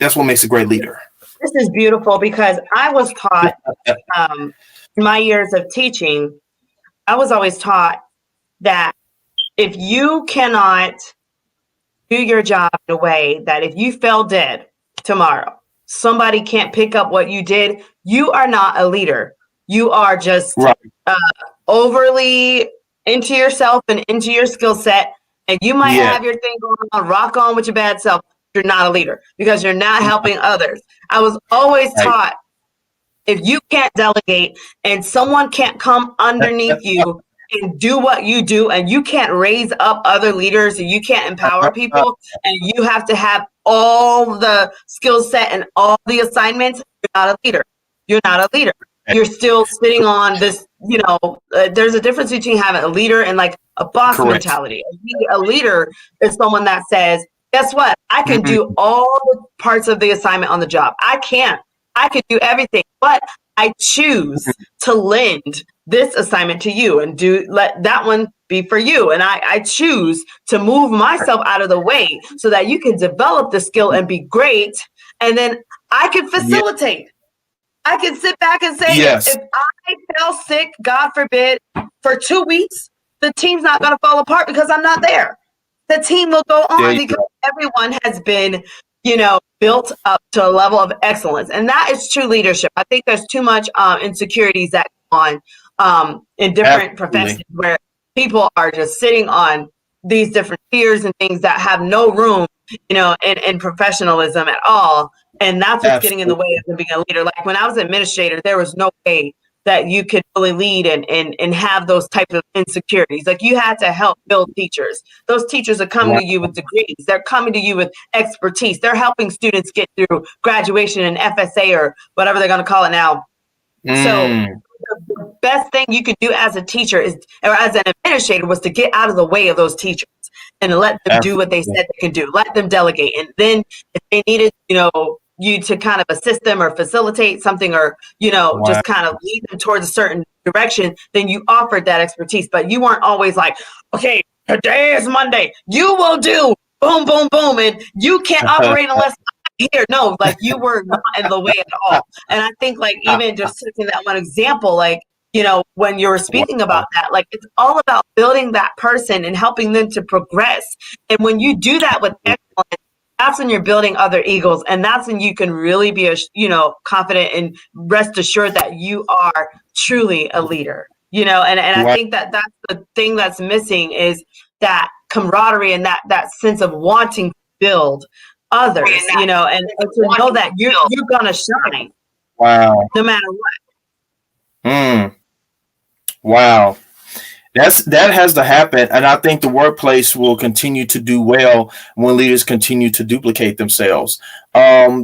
That's what makes a great leader. This is beautiful because I was taught in my years of teaching, I was always taught that if you cannot do your job in a way that if you fell dead tomorrow, somebody can't pick up what you did, you are not a leader. You are just overly into yourself and into your skill set, and you might have your thing going on, rock on with your bad self. You're not a leader because you're not helping others. I was always taught if you can't delegate and someone can't come underneath you and do what you do, and you can't raise up other leaders and you can't empower people, and you have to have all the skill set and all the assignments, you're not a leader. You're not a leader. You're still sitting on this, there's a difference between having a leader and like a boss mentality. A leader is someone that says, guess what? I can do all the parts of the assignment on the job. I could do everything, but I choose to lend this assignment to you and let that one be for you. And I choose to move myself out of the way so that you can develop the skill and be great. And then I can facilitate. I can sit back and say, Yes. if I fell sick, God forbid, for 2 weeks, the team's not going to fall apart because I'm not there. The team will go on because everyone has been, built up to a level of excellence. And that is true leadership. I think there's too much insecurities that go on in different professions where people are just sitting on these different fears and things that have no room, in professionalism at all. And that's what's getting in the way of being a leader. Like when I was an administrator, there was no way that you could really lead and have those types of insecurities. Like you had to help build teachers. Those teachers are coming to you with degrees. They're coming to you with expertise. They're helping students get through graduation and FSA or whatever they're going to call it now. So the best thing you could do as a teacher or as an administrator was to get out of the way of those teachers and let them do what they said they can do. Let them delegate. And then if they needed, you to kind of assist them or facilitate something or, just kind of lead them towards a certain direction, then you offered that expertise. But you weren't always like, okay, today is Monday. You will do boom, boom, boom. And you can't operate unless I'm here. No, like you were not in the way at all. And I think like even just taking that one example, like, when you were speaking about that, like it's all about building that person and helping them to progress. And when you do that with excellence, that's when you're building other eagles. And that's when you can really be, confident and rest assured that you are truly a leader, and I think that that's the thing that's missing is that camaraderie and that sense of wanting to build others, and to know that you're going to shine. Wow. No matter what. Wow. That has to happen, and I think the workplace will continue to do well when leaders continue to duplicate themselves. There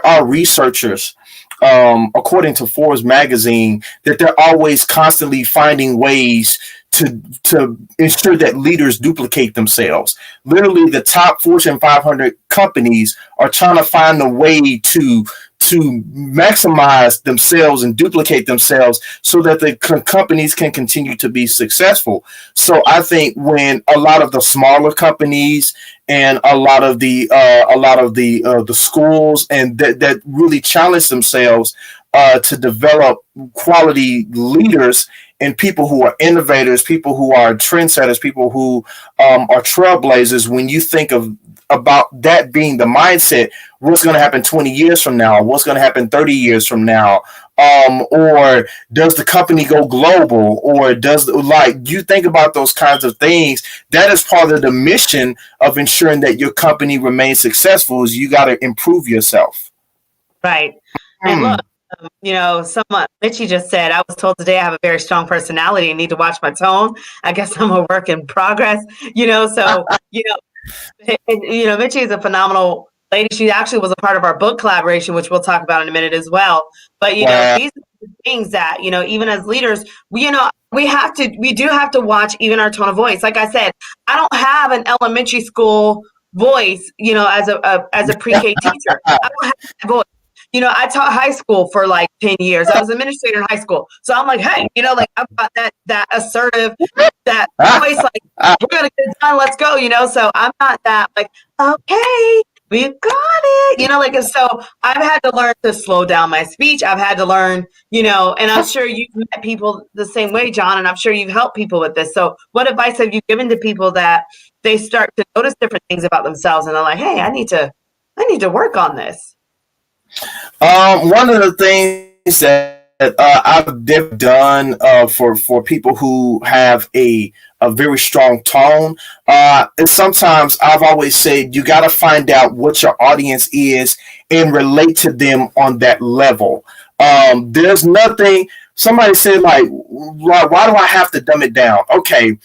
are researchers, according to Forbes magazine, that they're always constantly finding ways to ensure that leaders duplicate themselves. Literally, the top Fortune 500 companies are trying to find a way to maximize themselves and duplicate themselves so that the companies can continue to be successful. So I think when a lot of the smaller companies and a lot of the schools and that really challenge themselves to develop quality leaders and people who are innovators, people who are trendsetters, people who are trailblazers, when you think about that being the mindset, what's going to happen 20 years from now? What's going to happen 30 years from now? Or does the company go global? Or you think about those kinds of things? That is part of the mission of ensuring that your company remains successful is you got to improve yourself. Right. And look, someone, Mitchie just said, I was told today I have a very strong personality and need to watch my tone. I guess I'm a work in progress, so, Mitchie is a phenomenal lady. She actually was a part of our book collaboration, which we'll talk about in a minute as well. But, these are the things that, even as leaders, we do have to watch even our tone of voice. Like I said, I don't have an elementary school voice, as a pre-K teacher. I don't have that voice. I taught high school for like 10 years. I was an administrator in high school. So I'm like, hey, I've got that assertive, that voice, like, we're going to get it done. Let's go, So I'm not that like, okay, we've got it, and so I've had to learn to slow down my speech. I've had to learn, and I'm sure you've met people the same way, John, and I'm sure you've helped people with this. So what advice have you given to people that they start to notice different things about themselves and they're like, hey, I need to work on this? One of the things that I've done for people who have a very strong tone, and sometimes I've always said you got to find out what your audience is and relate to them on that level. There's nothing. Somebody said like, why do I have to dumb it down? Okay.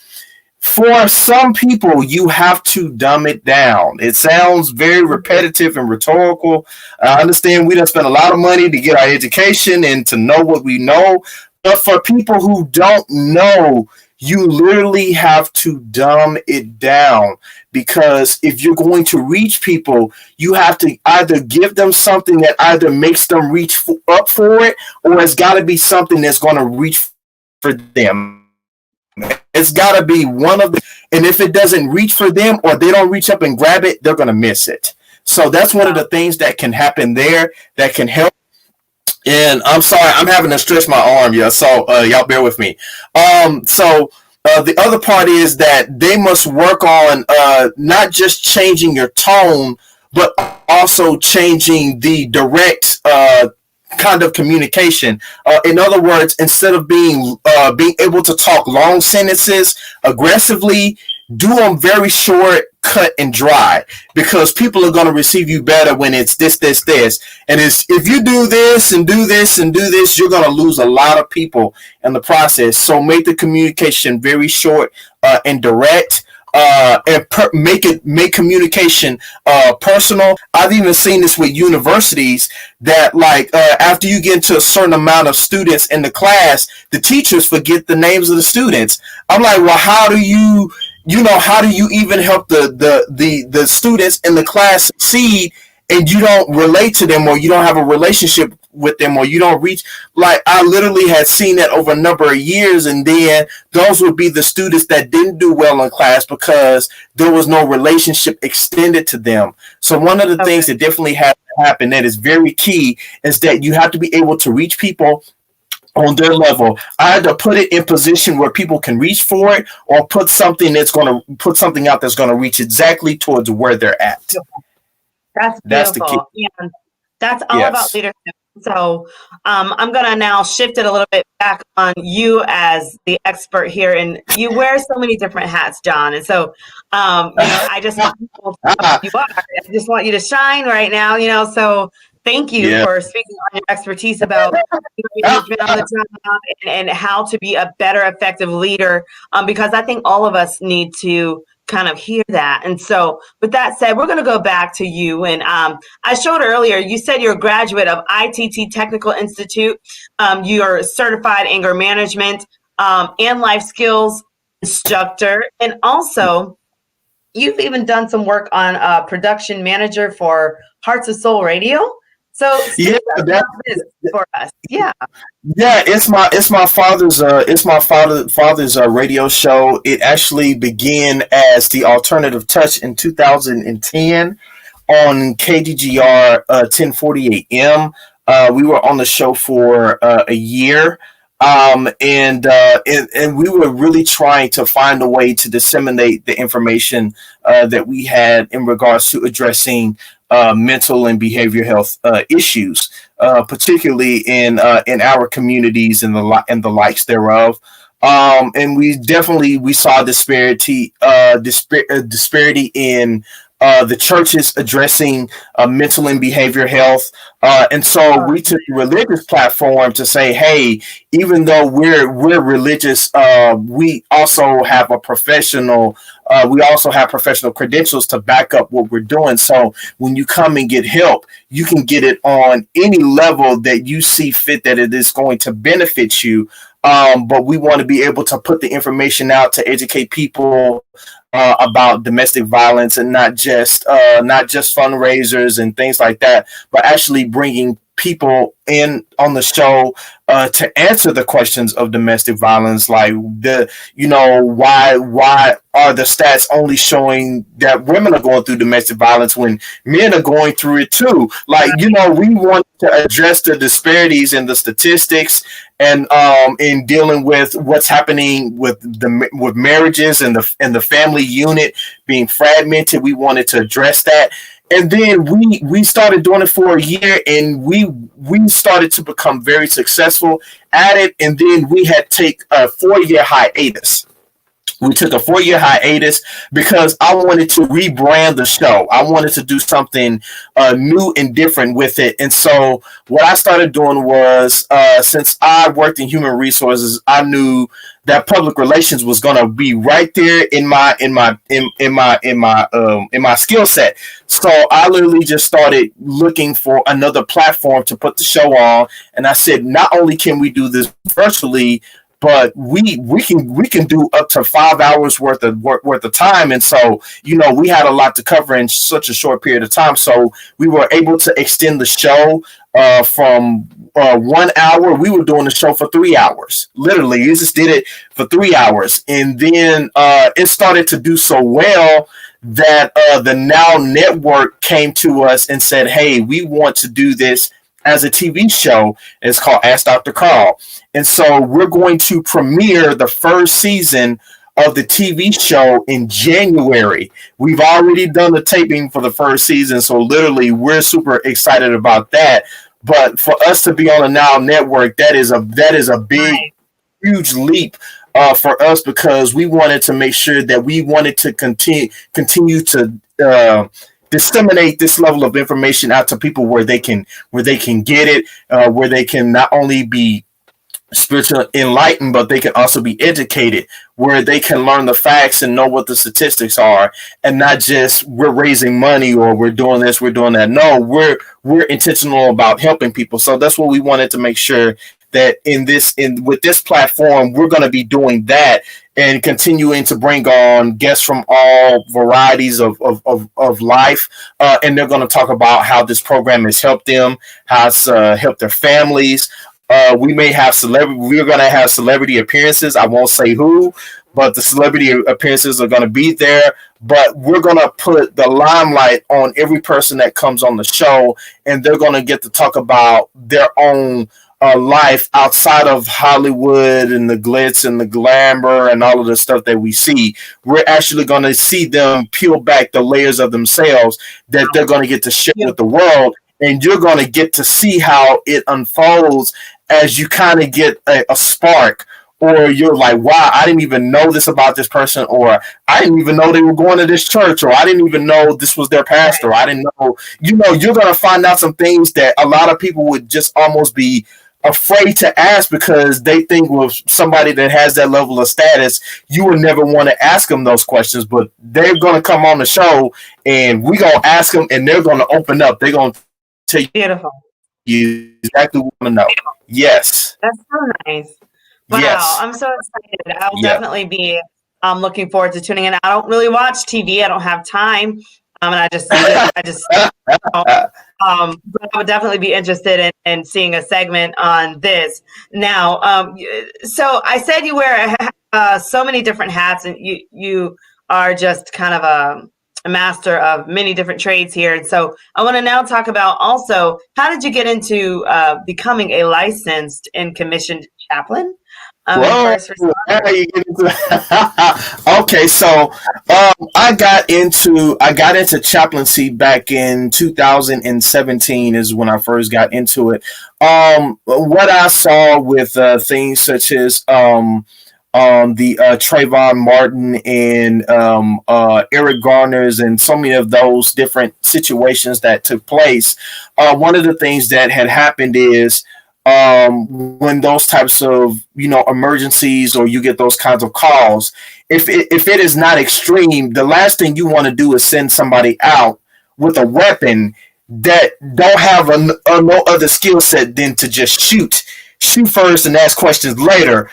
For some people, you have to dumb it down. It sounds very repetitive and rhetorical. I understand we done spent a lot of money to get our education and to know what we know. But for people who don't know, you literally have to dumb it down, because if you're going to reach people, you have to either give them something that either makes them reach up for it, or it's got to be something that's going to reach for them. It's got to be one of them. And if it doesn't reach for them or they don't reach up and grab it, they're going to miss it. So that's one of the things that can happen there that can help. And I'm sorry, I'm having to stretch my arm, yeah. So y'all bear with me. The other part is that they must work on not just changing your tone, but also changing the direct kind of communication. In other words, instead of being able to talk long sentences aggressively, do them very short, cut and dry, because people are going to receive you better when it's this. And if you do this and do this and do this, you're going to lose a lot of people in the process. So make the communication very short and direct. Make communication personal. I've even seen this with universities that after you get into a certain amount of students in the class, the teachers forget the names of the students. I'm like, well, how do you even help the students in the class succeed, and you don't relate to them, or you don't have a relationship with them, or you don't reach? Like, I literally had seen that over a number of years, and then those would be the students that didn't do well in class because there was no relationship extended to them. So one of the things that definitely has to happen that is very key is that you have to be able to reach people on their level. I had to put it in position where people can reach for it, or put something out that's going to reach exactly towards where they're at. That's the key. And that's all about leadership. So I'm going to now shift it a little bit back on you as the expert here. And you wear so many different hats, John. And so, I just want people to know who you are. I just want you to shine right now, so thank you for speaking on your expertise about management on the job and how to be a better, effective leader, because I think all of us need to kind of hear that. And so with that said, we're going to go back to you. And I showed earlier, you said you're a graduate of ITT Technical Institute. You're a certified anger management and life skills instructor. And also, you've even done some work on production manager for Hearts of Soul Radio. So for us, it's my father's radio show. It actually began as the Alternative Touch in 2010 on KDGR 1040 AM. We were on the show for a year. And we were really trying to find a way to disseminate the information that we had in regards to addressing mental and behavioral health issues, particularly in our communities and the likes thereof. And we saw disparity in the churches addressing mental and behavioral health. And so we took the religious platform to say, hey, even though we're religious, we also have professional credentials to back up what we're doing. So when you come and get help, you can get it on any level that you see fit that it is going to benefit you. But we want to be able to put the information out to educate people about domestic violence, and not just fundraisers and things like that, but actually bringing people in on the show to answer the questions of domestic violence, like why are the stats only showing that women are going through domestic violence when men are going through it too? We want to address the disparities in the statistics, and in dealing with what's happening with marriages and the family unit being fragmented. We wanted to address that. And then we started doing it for a year, and we started to become very successful at it. And then we had to take a 4-year hiatus. We took a 4-year hiatus because I wanted to rebrand the show. I wanted to do something new and different with it. And so what I started doing was, since I worked in human resources, I knew that public relations was going to be right there in my skill set. So I literally just started looking for another platform to put the show on. And I said, not only can we do this virtually, but we can do up to 5 hours worth of time. And so, we had a lot to cover in such a short period of time. So we were able to extend the show from 1 hour. We were doing the show for 3 hours. Literally, you just did it for 3 hours. And then it started to do so well that the Now Network came to us and said, "Hey, we want to do this as a TV show. It's called Ask Dr. Carl." And so we're going to premiere the first season of the TV show in January. We've already done the taping for the first season, so literally we're super excited about that. But for us to be on the Now Network, that is a big, huge leap for us, because we wanted to make sure that we wanted to continue to disseminate this level of information out to people where they can get it, where they can not only be spiritually enlightened, but they can also be educated, where they can learn the facts and know what the statistics are, and not just we're raising money or we're doing this, we're doing that. No, we're intentional about helping people. So that's what we wanted to make sure that with this platform, we're going to be doing that and continuing to bring on guests from all varieties of life. And they're going to talk about how this program has helped them, how it's helped their families. We may have we're going to have celebrity appearances. I won't say who, but the celebrity appearances are going to be there. But we're going to put the limelight on every person that comes on the show, and they're going to get to talk about their own life outside of Hollywood and the glitz and the glamour and all of the stuff that we see. We're actually going to see them peel back the layers of themselves that they're going to get to share with the world. And you're going to get to see how it unfolds as you kind of get a spark, or you're like, wow, I didn't even know this about this person, or I didn't even know they were going to this church, or I didn't even know this was their pastor. I didn't know, you're going to find out some things that a lot of people would just almost be afraid to ask, because they think with somebody that has that level of status, you would never want to ask them those questions. But they're going to come on the show, and we're going to ask them, and they're going to open up. They're going to tell you exactly what you want to know. Yes. That's so nice. Wow. Yes. I'm so excited. I'll definitely be looking forward to tuning in. I don't really watch TV. I don't have time. And I just but I would definitely be interested in seeing a segment on this. Now, so I said you wear so many different hats, and you are just kind of a master of many different trades here. And so I want to now talk about also, how did you get into becoming a licensed and commissioned chaplain? Okay, so I got into chaplaincy back in 2017 is when I first got into it. What I saw with things such as the Trayvon Martin and Eric Garner's and so many of those different situations that took place, one of the things that had happened is when those types of emergencies, or you get those kinds of calls, if it is not extreme, the last thing you want to do is send somebody out with a weapon that don't have no other skill set than to just shoot first and ask questions later.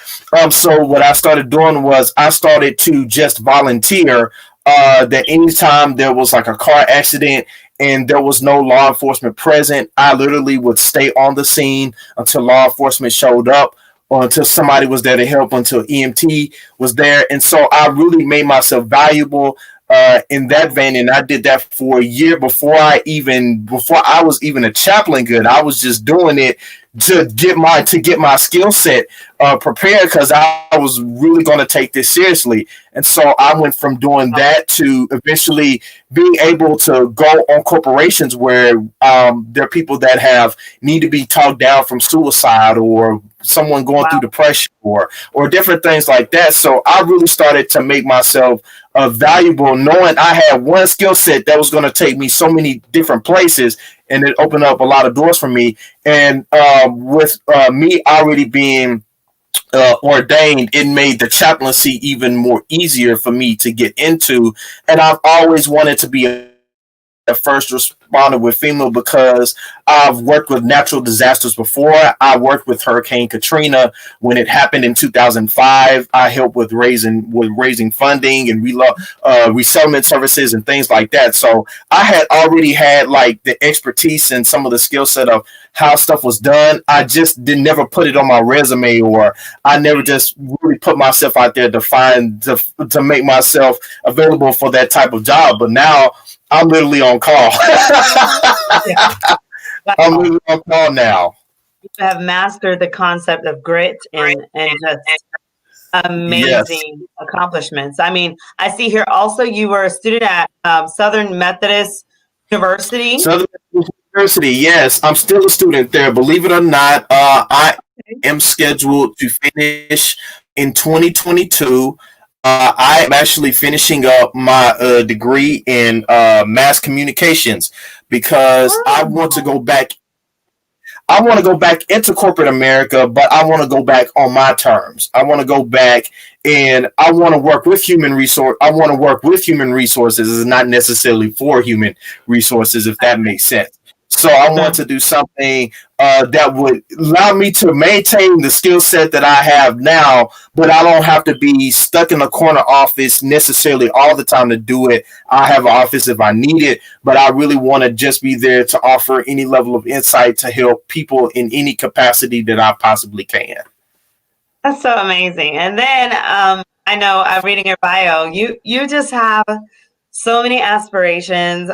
So what I started doing was I started to just volunteer, that anytime there was like a car accident and there was no law enforcement present, I literally would stay on the scene until law enforcement showed up, or until somebody was there to help, until EMT was there. And so I really made myself valuable in that vein, and I did that for a year before I was even a chaplain good. I was just doing it to get my skill set prepared, because I was really going to take this seriously. And so I went from doing that to eventually being able to go on corporations where there are people that need to be talked down from suicide, or someone going through depression, or different things like that. So I really started to make myself valuable, knowing I had one skill set that was going to take me so many different places, and it opened up a lot of doors for me. And with me already being ordained, it made the chaplaincy even more easier for me to get into. And I've always wanted to be first responder with FEMA because I've worked with natural disasters before. I worked with Hurricane Katrina when it happened in 2005. I helped with raising funding and resettlement services and things like that. So I had already had like the expertise and some of the skill set of how stuff was done. I just did never put it on my resume, or I never just really put myself out there to make myself available for that type of job. But now I'm literally on call. Yeah. I'm literally on call now. You have mastered the concept of grit and just amazing accomplishments. I mean, I see here also you were a student at Southern Methodist University. Southern Methodist University, yes. I'm still a student there. Believe it or not, I am scheduled to finish in 2022. I am actually finishing up my degree in mass communications because I want to go back. I want to go back into corporate America, but I want to go back on my terms. I want to go back and I want to work with human resource. I want to work with human resources, not necessarily for human resources, if that makes sense. So I want to do something that would allow me to maintain the skill set that I have now, but I don't have to be stuck in a corner office necessarily all the time to do it. I have an office if I need it, but I really want to just be there to offer any level of insight to help people in any capacity that I possibly can. That's so amazing. And then I know I'm reading your bio. You just have so many aspirations.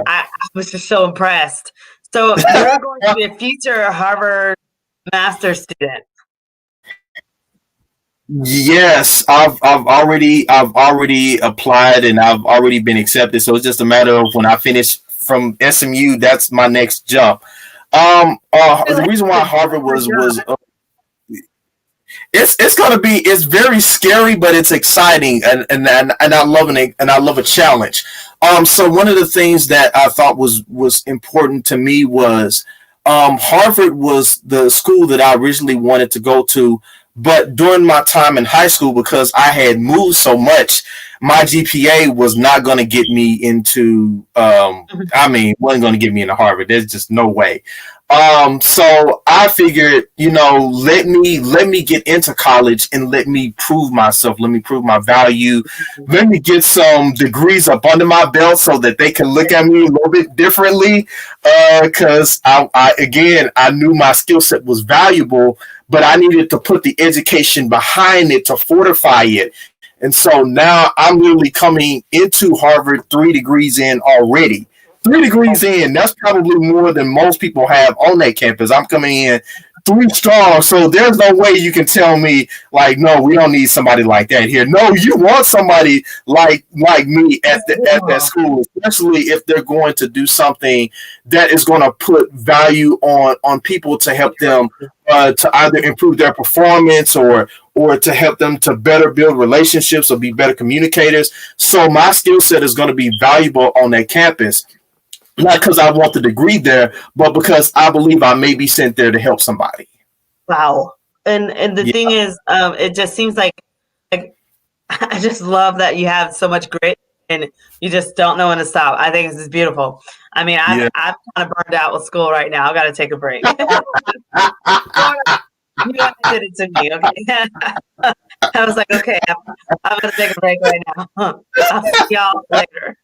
I was just so impressed. So you're going to be a future Harvard master student. Yes, I've already applied and I've already been accepted. So it's just a matter of when I finish from SMU, that's my next jump. The reason why Harvard was it's very scary, but it's exciting and I love it, and I love a challenge. So one of the things that I thought was important to me was Harvard was the school that I originally wanted to go to, but during my time in high school, because I had moved so much, my GPA was not going to get me into wasn't going to get me into Harvard. There's just no way. So I figured, let me get into college and let me prove myself. Let me prove my value. Let me get some degrees up under my belt so that they can look at me a little bit differently. Cause I knew my skill set was valuable, but I needed to put the education behind it to fortify it. And so now I'm literally coming into Harvard 3 degrees in already. 3 degrees in, that's probably more than most people have on that campus. I'm coming in 3 strong, so there's no way you can tell me, like, no, we don't need somebody like that here. No, you want somebody like me at that school, especially if they're going to do something that is going to put value on people to help them to either improve their performance or to help them to better build relationships or be better communicators. So my skill set is going to be valuable on that campus. Not because I want the degree there, but because I believe I may be sent there to help somebody. Wow. And the thing is, it just seems like I just love that you have so much grit and you just don't know when to stop. I think this is beautiful. I mean, I'm kind of burned out with school right now. I got to take a break. You did it to me, okay? I was like, okay, I'm going to take a break right now. I'll see y'all later.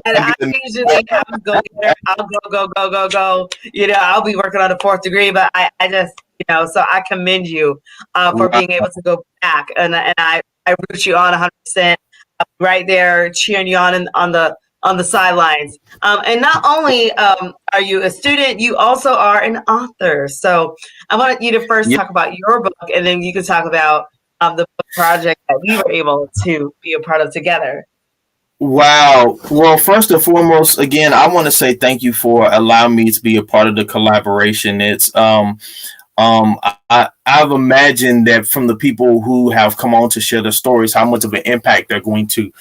And I usually, I'm go getter. I'll go. I'll be working on a 4th degree, but I just, so I commend you for being able to go back. And I root you on 100%. Right there cheering you on the sidelines. And not only are you a student, you also are an author. So I want you to first talk about your book, and then you can talk about the book project that we were able to be a part of together. Wow. Well, first and foremost, again, I want to say thank you for allowing me to be a part of the collaboration. It's I've imagined that from the people who have come on to share their stories, how much of an impact they're going to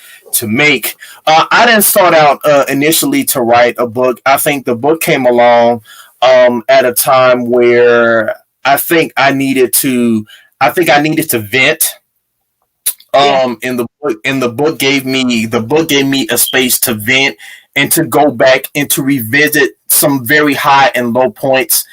make. I didn't start out initially to write a book. I think the book came along at a time where I think I needed to vent. And the book gave me a space to vent and to go back and to revisit some very high and low points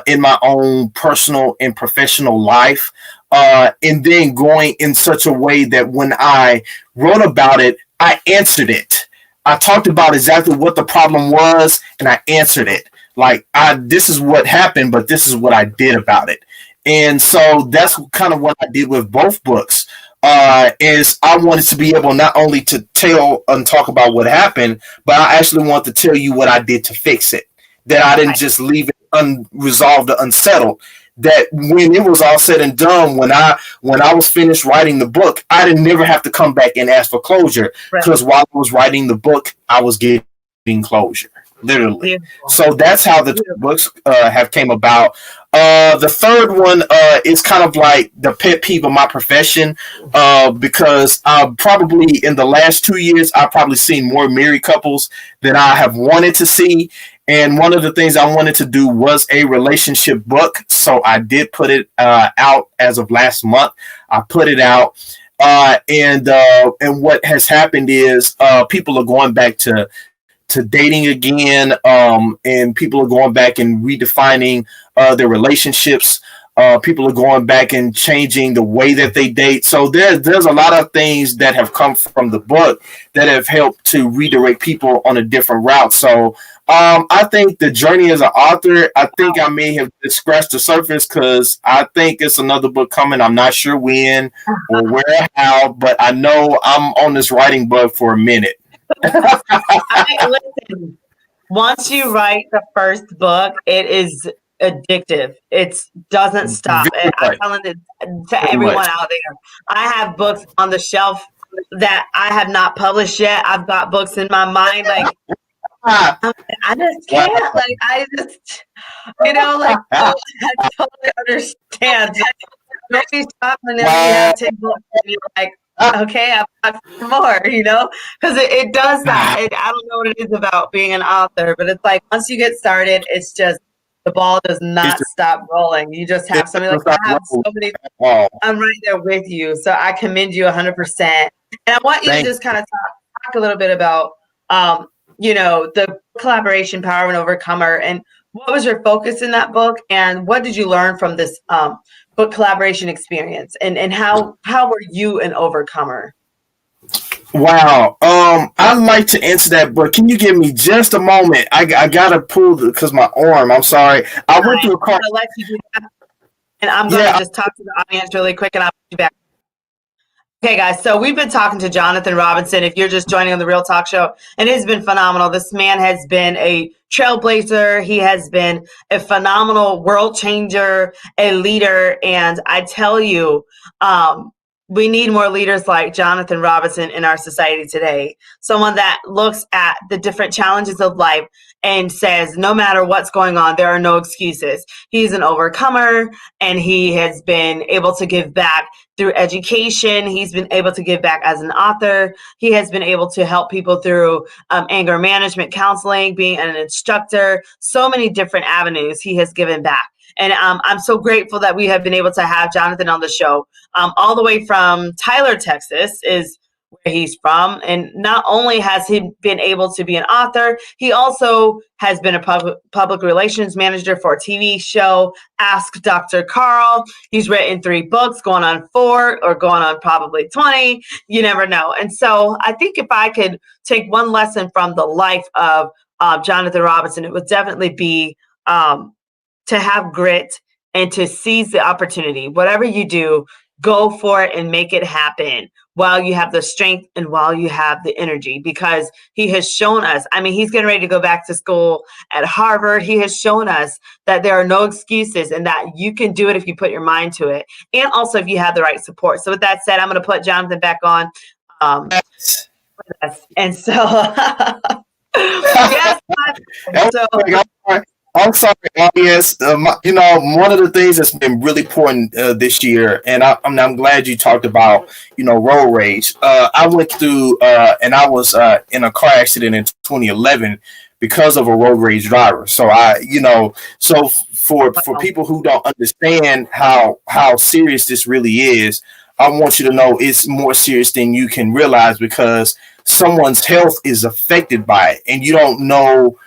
in my own personal and professional life, and then going in such a way that when I wrote about it, I answered it. I talked about exactly what the problem was, and I answered it. Like, this is what happened, but this is what I did about it. And so that's kind of what I did with both books. Is I wanted to be able not only to tell and talk about what happened, but I actually want to tell you what I did to fix it. That I didn't just leave it unresolved or unsettled. That when it was all said and done, when I was finished writing the book, I didn't never have to come back and ask for closure, because while I was writing the book, I was getting closure, literally. Beautiful. So that's how the two books have came about. The third one is kind of like the pet peeve of my profession, because probably in the last 2 years, I've probably seen more married couples than I have wanted to see. And one of the things I wanted to do was a relationship book. So I did put it out as of last month. I put it out. And what has happened is people are going back to dating again, and people are going back and redefining their relationships. People are going back and changing the way that they date. So there's a lot of things that have come from the book that have helped to redirect people on a different route. So I think the journey as an author, I think I may have just scratched the surface, because I think it's another book coming. I'm not sure when or where, how, but I know I'm on this writing bug for a minute. Listen, once you write the first book, it is addictive. It doesn't stop. I'm telling it to everyone out there. I have books on the shelf that I have not published yet. I've got books in my mind, like I just can't. Like I just, like I totally understand. Maybe stop and then you have 10 books and you're like, okay, I've got some more, because it does that. I don't know what it is about being an author, but it's like once you get started, it's just the ball does not stop rolling. You just have something like, I have so many. I'm right there with you, so I commend you 100%. And I want you to just kind of talk a little bit about, the collaboration, Power of an Overcomer, and what was your focus in that book, and what did you learn from this book collaboration experience, and how were you an overcomer? Wow. I'd like to answer that, but can you give me just a moment? I gotta pull because my arm. I'm sorry. I went through a car. Let you do that, and I'm gonna just talk to the audience really quick, and I'll be back. Okay, guys, so we've been talking to Jonathan Robinson. If you're just joining on the Real Talk Show, and it has been phenomenal. This man has been a trailblazer. He has been a phenomenal world changer, a leader, and I tell you, we need more leaders like Jonathan Robinson in our society today. Someone that looks at the different challenges of life and says, no matter what's going on, there are no excuses. He's an overcomer, and he has been able to give back through education. He's been able to give back as an author. He has been able to help people through anger management counseling, being an instructor, so many different avenues he has given back. And I'm so grateful that we have been able to have Jonathan on the show, all the way from Tyler, Texas is where he's from. And not only has he been able to be an author, he also has been a public relations manager for a TV show, Ask Dr. Carl. He's written 3 books, going on 4 or going on probably 20. You never know. And so I think if I could take one lesson from the life of Jonathan Robinson, it would definitely be to have grit and to seize the opportunity. Whatever you do, go for it and make it happen while you have the strength and while you have the energy, because he has shown us, he's getting ready to go back to school at Harvard. He has shown us that there are no excuses and that you can do it if you put your mind to it. And also if you have the right support. So with that said, I'm going to put Jonathan back on. And so, yes. I'm sorry, audience. One of the things that's been really important this year, and I'm glad you talked about, road rage. I went through, and I was in a car accident in 2011 because of a road rage driver. So for people who don't understand how serious this really is, I want you to know it's more serious than you can realize, because someone's health is affected by it, and you don't know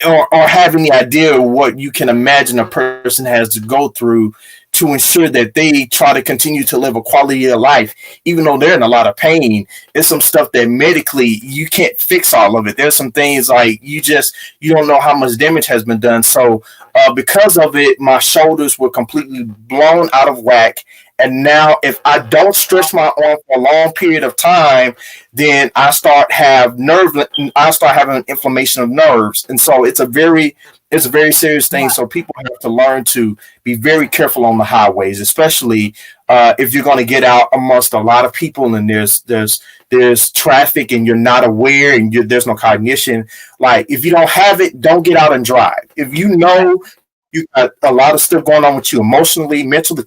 or have any idea what you can imagine a person has to go through to ensure that they try to continue to live a quality of life, even though they're in a lot of pain. It's some stuff that medically you can't fix all of it. There's some things like you don't know how much damage has been done. So because of it, my shoulders were completely blown out of whack. And now if I don't stretch my arm for a long period of time, then I start having inflammation of nerves. And so it's a very serious thing. So people have to learn to be very careful on the highways, especially if you're going to get out amongst a lot of people and there's traffic and you're not aware and there's no cognition. Like, if you don't have it, don't get out and drive. If you know you got a lot of stuff going on with you emotionally, mentally,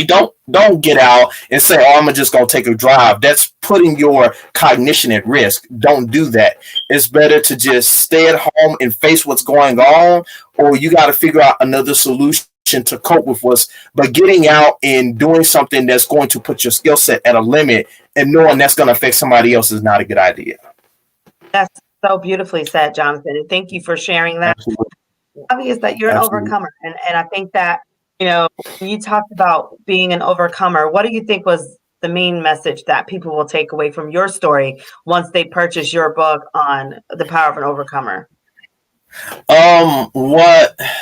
don't get out and say, oh, I'm just going to take a drive. That's putting your cognition at risk. Don't do that. It's better to just stay at home and face what's going on, or you got to figure out another solution to cope with but getting out and doing something that's going to put your skill set at a limit and knowing that's going to affect somebody else is not a good idea. That's so beautifully said, Jonathan. And thank you for sharing that. Absolutely. It's obvious that you're an overcomer. And I think that, you talked about being an overcomer. What do you think was the main message that people will take away from your story once they purchase your book on the power of an overcomer?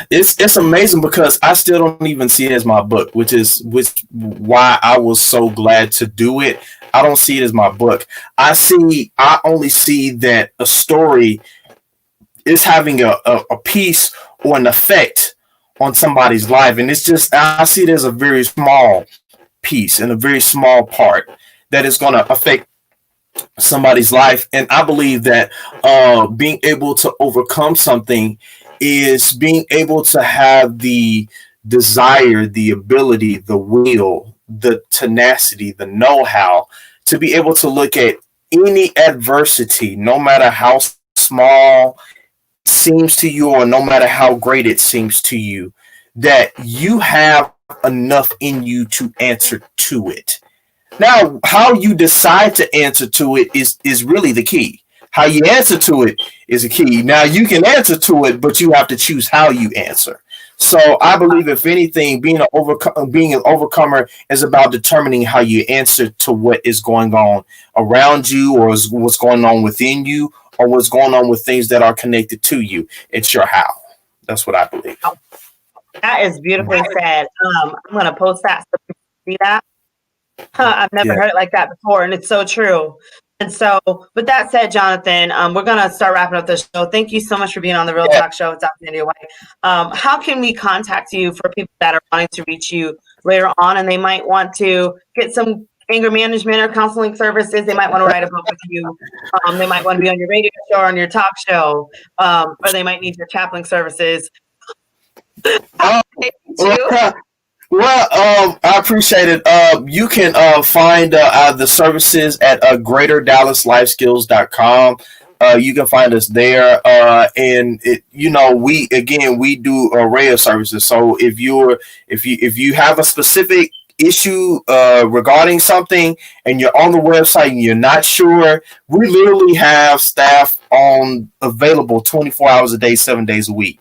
It's amazing, because I still don't even see it as my book, which why I was so glad to do it. I don't see it as my book. I only see that a story is having a piece or an effect on somebody's life. And I see it as a very small piece and a very small part that is going to affect somebody's life. And I believe that being able to overcome something is being able to have the desire, the ability, the will, the tenacity, the know-how to be able to look at any adversity, no matter how small seems to you or no matter how great it seems to you, that you have enough in you to answer to it. Now, how you decide to answer to it is really the key. How you answer to it is the key. Now, you can answer to it, but you have to choose how you answer. So I believe, if anything, being an overcomer is about determining how you answer to what is going on around you, or what's going on within you, or what's going on with things that are connected to you. It's your how. That's what I believe. That is beautifully said. I'm going to post that so people can see that. I've never heard it like that before, and it's so true. And so, with that said, Jonathan, we're going to start wrapping up the show. Thank you so much for being on the Real Talk Show with Dr. India White. How can we contact you for people that are wanting to reach you later on, and they might want to get some anger management or counseling services? They might want to write a book with you. They might want to be on your radio show or on your talk show, or they might need your chaplain services. Well, I appreciate it. You can find the services at greaterdallasLifeSkills.com. You can find us there, and we do an array of services. So if you have a specific issue regarding something and you're on the website and you're not sure, we literally have staff available 24 hours a day, 7 days a week.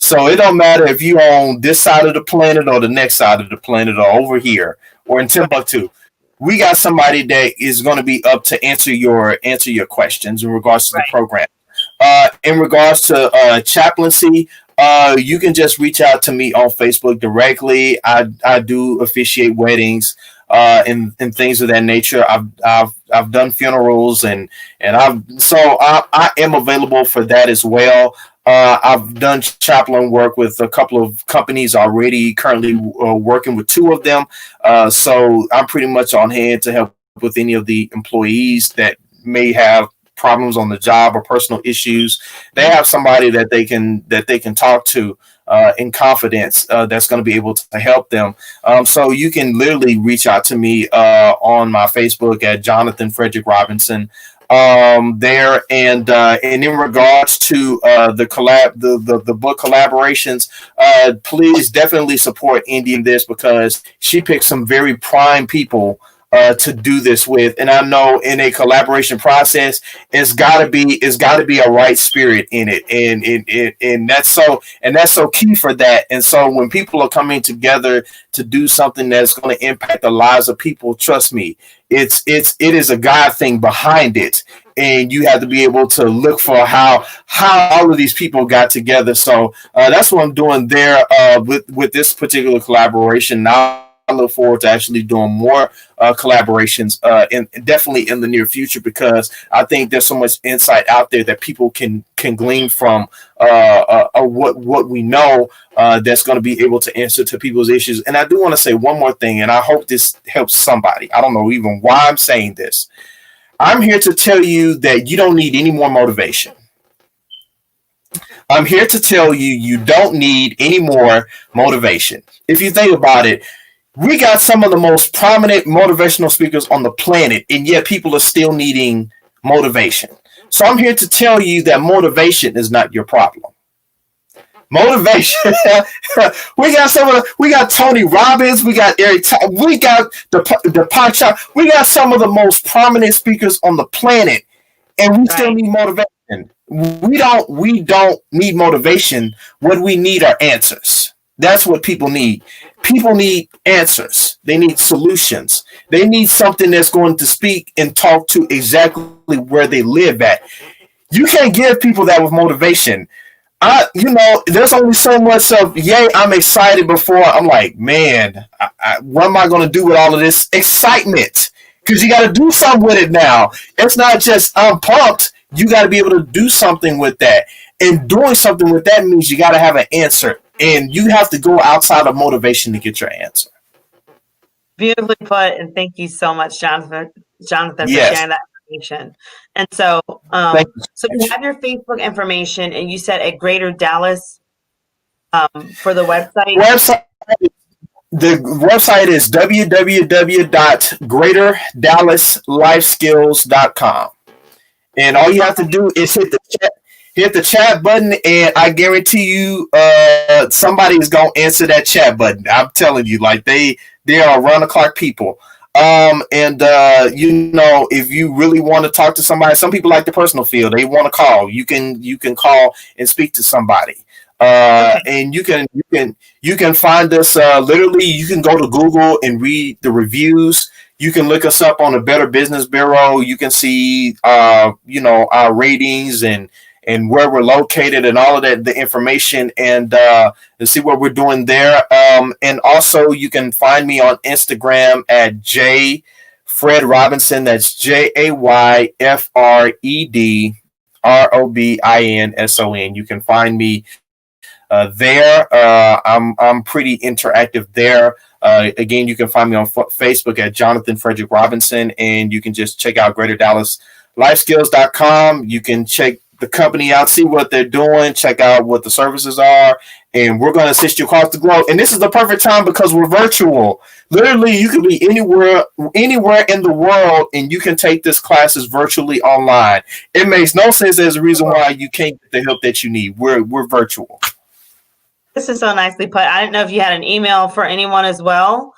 So it don't matter if you're on this side of the planet or the next side of the planet or over here or in Timbuktu. We got somebody that is going to be up to answer your questions in regards to the program. In regards to chaplaincy, you can just reach out to me on Facebook directly. I do officiate weddings and things of that nature. I've done funerals and I am available for that as well. I've done chaplain work with a couple of companies already, currently working with 2 of them. So I'm pretty much on hand to help with any of the employees that may have problems on the job or personal issues. They have somebody that they can talk to in confidence that's going to be able to help them. So you can literally reach out to me on my Facebook at Jonathan Frederick Robinson. there, and in regards to the book collaborations, please definitely support Indy in this, because she picked some very prime people to do this with, and I know in a collaboration process, it's got to be a right spirit in it, and that's so key for that. And so when people are coming together to do something that's going to impact the lives of people, trust me, it is a God thing behind it, and you have to be able to look for how all of these people got together. So that's what I'm doing there with this particular collaboration. Now I look forward to actually doing more collaborations definitely in the near future, because I think there's so much insight out there that people can glean from what we know that's going to be able to answer to people's issues. And I do want to say one more thing, and I hope this helps somebody. I don't know even why I'm saying this. I'm here to tell you that you don't need any more motivation. I'm here to tell you you don't need any more motivation. If you think about it, we got some of the most prominent motivational speakers on the planet, and yet people are still needing motivation. So I'm here to tell you that motivation is not your problem. Motivation. we got Tony Robbins, we got Eric, we got the Pop Chop, we got some of the most prominent speakers on the planet, and we still need motivation. We don't need motivation. What we need are answers. That's what people need. People need answers. They need solutions. They need something that's going to speak and talk to exactly where they live at. You can't give people that with motivation. There's only so much of, yay, I'm excited, before I'm like, man, what am I going to do with all of this excitement? Because you got to do something with it now. It's not just, I'm pumped. You got to be able to do something with that. And doing something with that means you got to have an answer. And you have to go outside of motivation to get your answer. Beautifully put, and thank you so much, Jonathan, for sharing that information. And so, you have your Facebook information, and you said at Greater Dallas for the website. The website is www.greaterdallasLifeskills.com, and all you have to do is hit the chat button, and I guarantee you somebody is going to answer that chat button. I'm telling you, like they are around the clock people. If you really want to talk to somebody, some people like the personal feel. They want to call. You can call and speak to somebody. And you can find us literally. You can go to Google and read the reviews. You can look us up on the Better Business Bureau. You can see our ratings and where we're located and all of that, the information, and see what we're doing there. And also you can find me on Instagram at JayFred Robinson. That's JayFredRobinson. You can find me there. I'm pretty interactive there. Again, you can find me on Facebook at Jonathan Frederick Robinson, and you can just check out GreaterDallasLifeskills.com. You can check the company out, see what they're doing, check out what the services are, and we're going to assist you across the globe. And this is the perfect time because we're virtual. Literally, you can be anywhere in the world, and you can take this classes virtually online. It makes no sense. There's a reason why you can't get the help that you need. We're virtual. This is so nicely put. I didn't know if you had an email for anyone as well.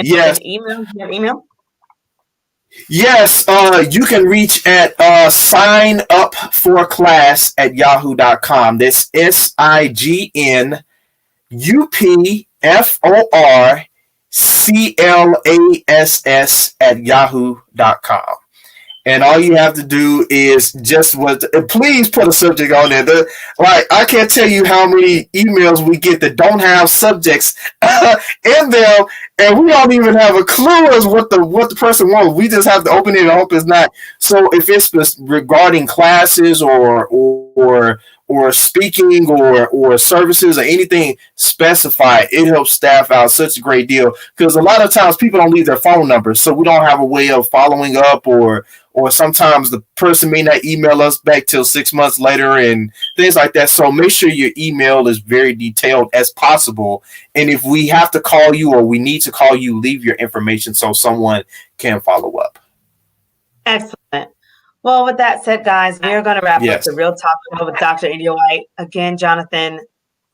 Yes. Email. Your email? Yes, you can reach at signupforclass@yahoo.com. That's signupforclass@yahoo.com. And all you have to do is please put a subject on there. I can't tell you how many emails we get that don't have subjects in them, and we don't even have a clue as what the person wants. We just have to open it and hope it's not. So if it's regarding classes or speaking or services or anything specified, it helps staff out such a great deal, because a lot of times people don't leave their phone numbers, so we don't have a way of following up, or sometimes the person may not email us back till 6 months later and things like that. So make sure your email is very detailed as possible, and if we have to call you or we need to call you, leave your information so someone can follow up. Excellent. Well, with that said, guys, we are going to wrap up Yes. the Real Talk Show with Dr. India White. Again, Jonathan,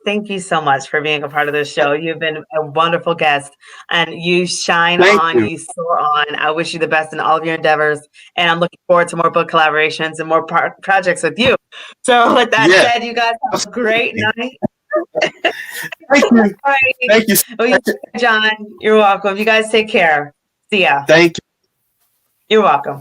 thank you so much for being a part of this show. You've been a wonderful guest, and you shine Thank on, you. you soar on. I wish you the best in all of your endeavors, and I'm looking forward to more book collaborations and more projects with you. So, with that Yeah. said, you guys have a great night. Thank you. All right. Thank you. Well, John, you're welcome. You guys take care. See ya. Thank you. You're welcome.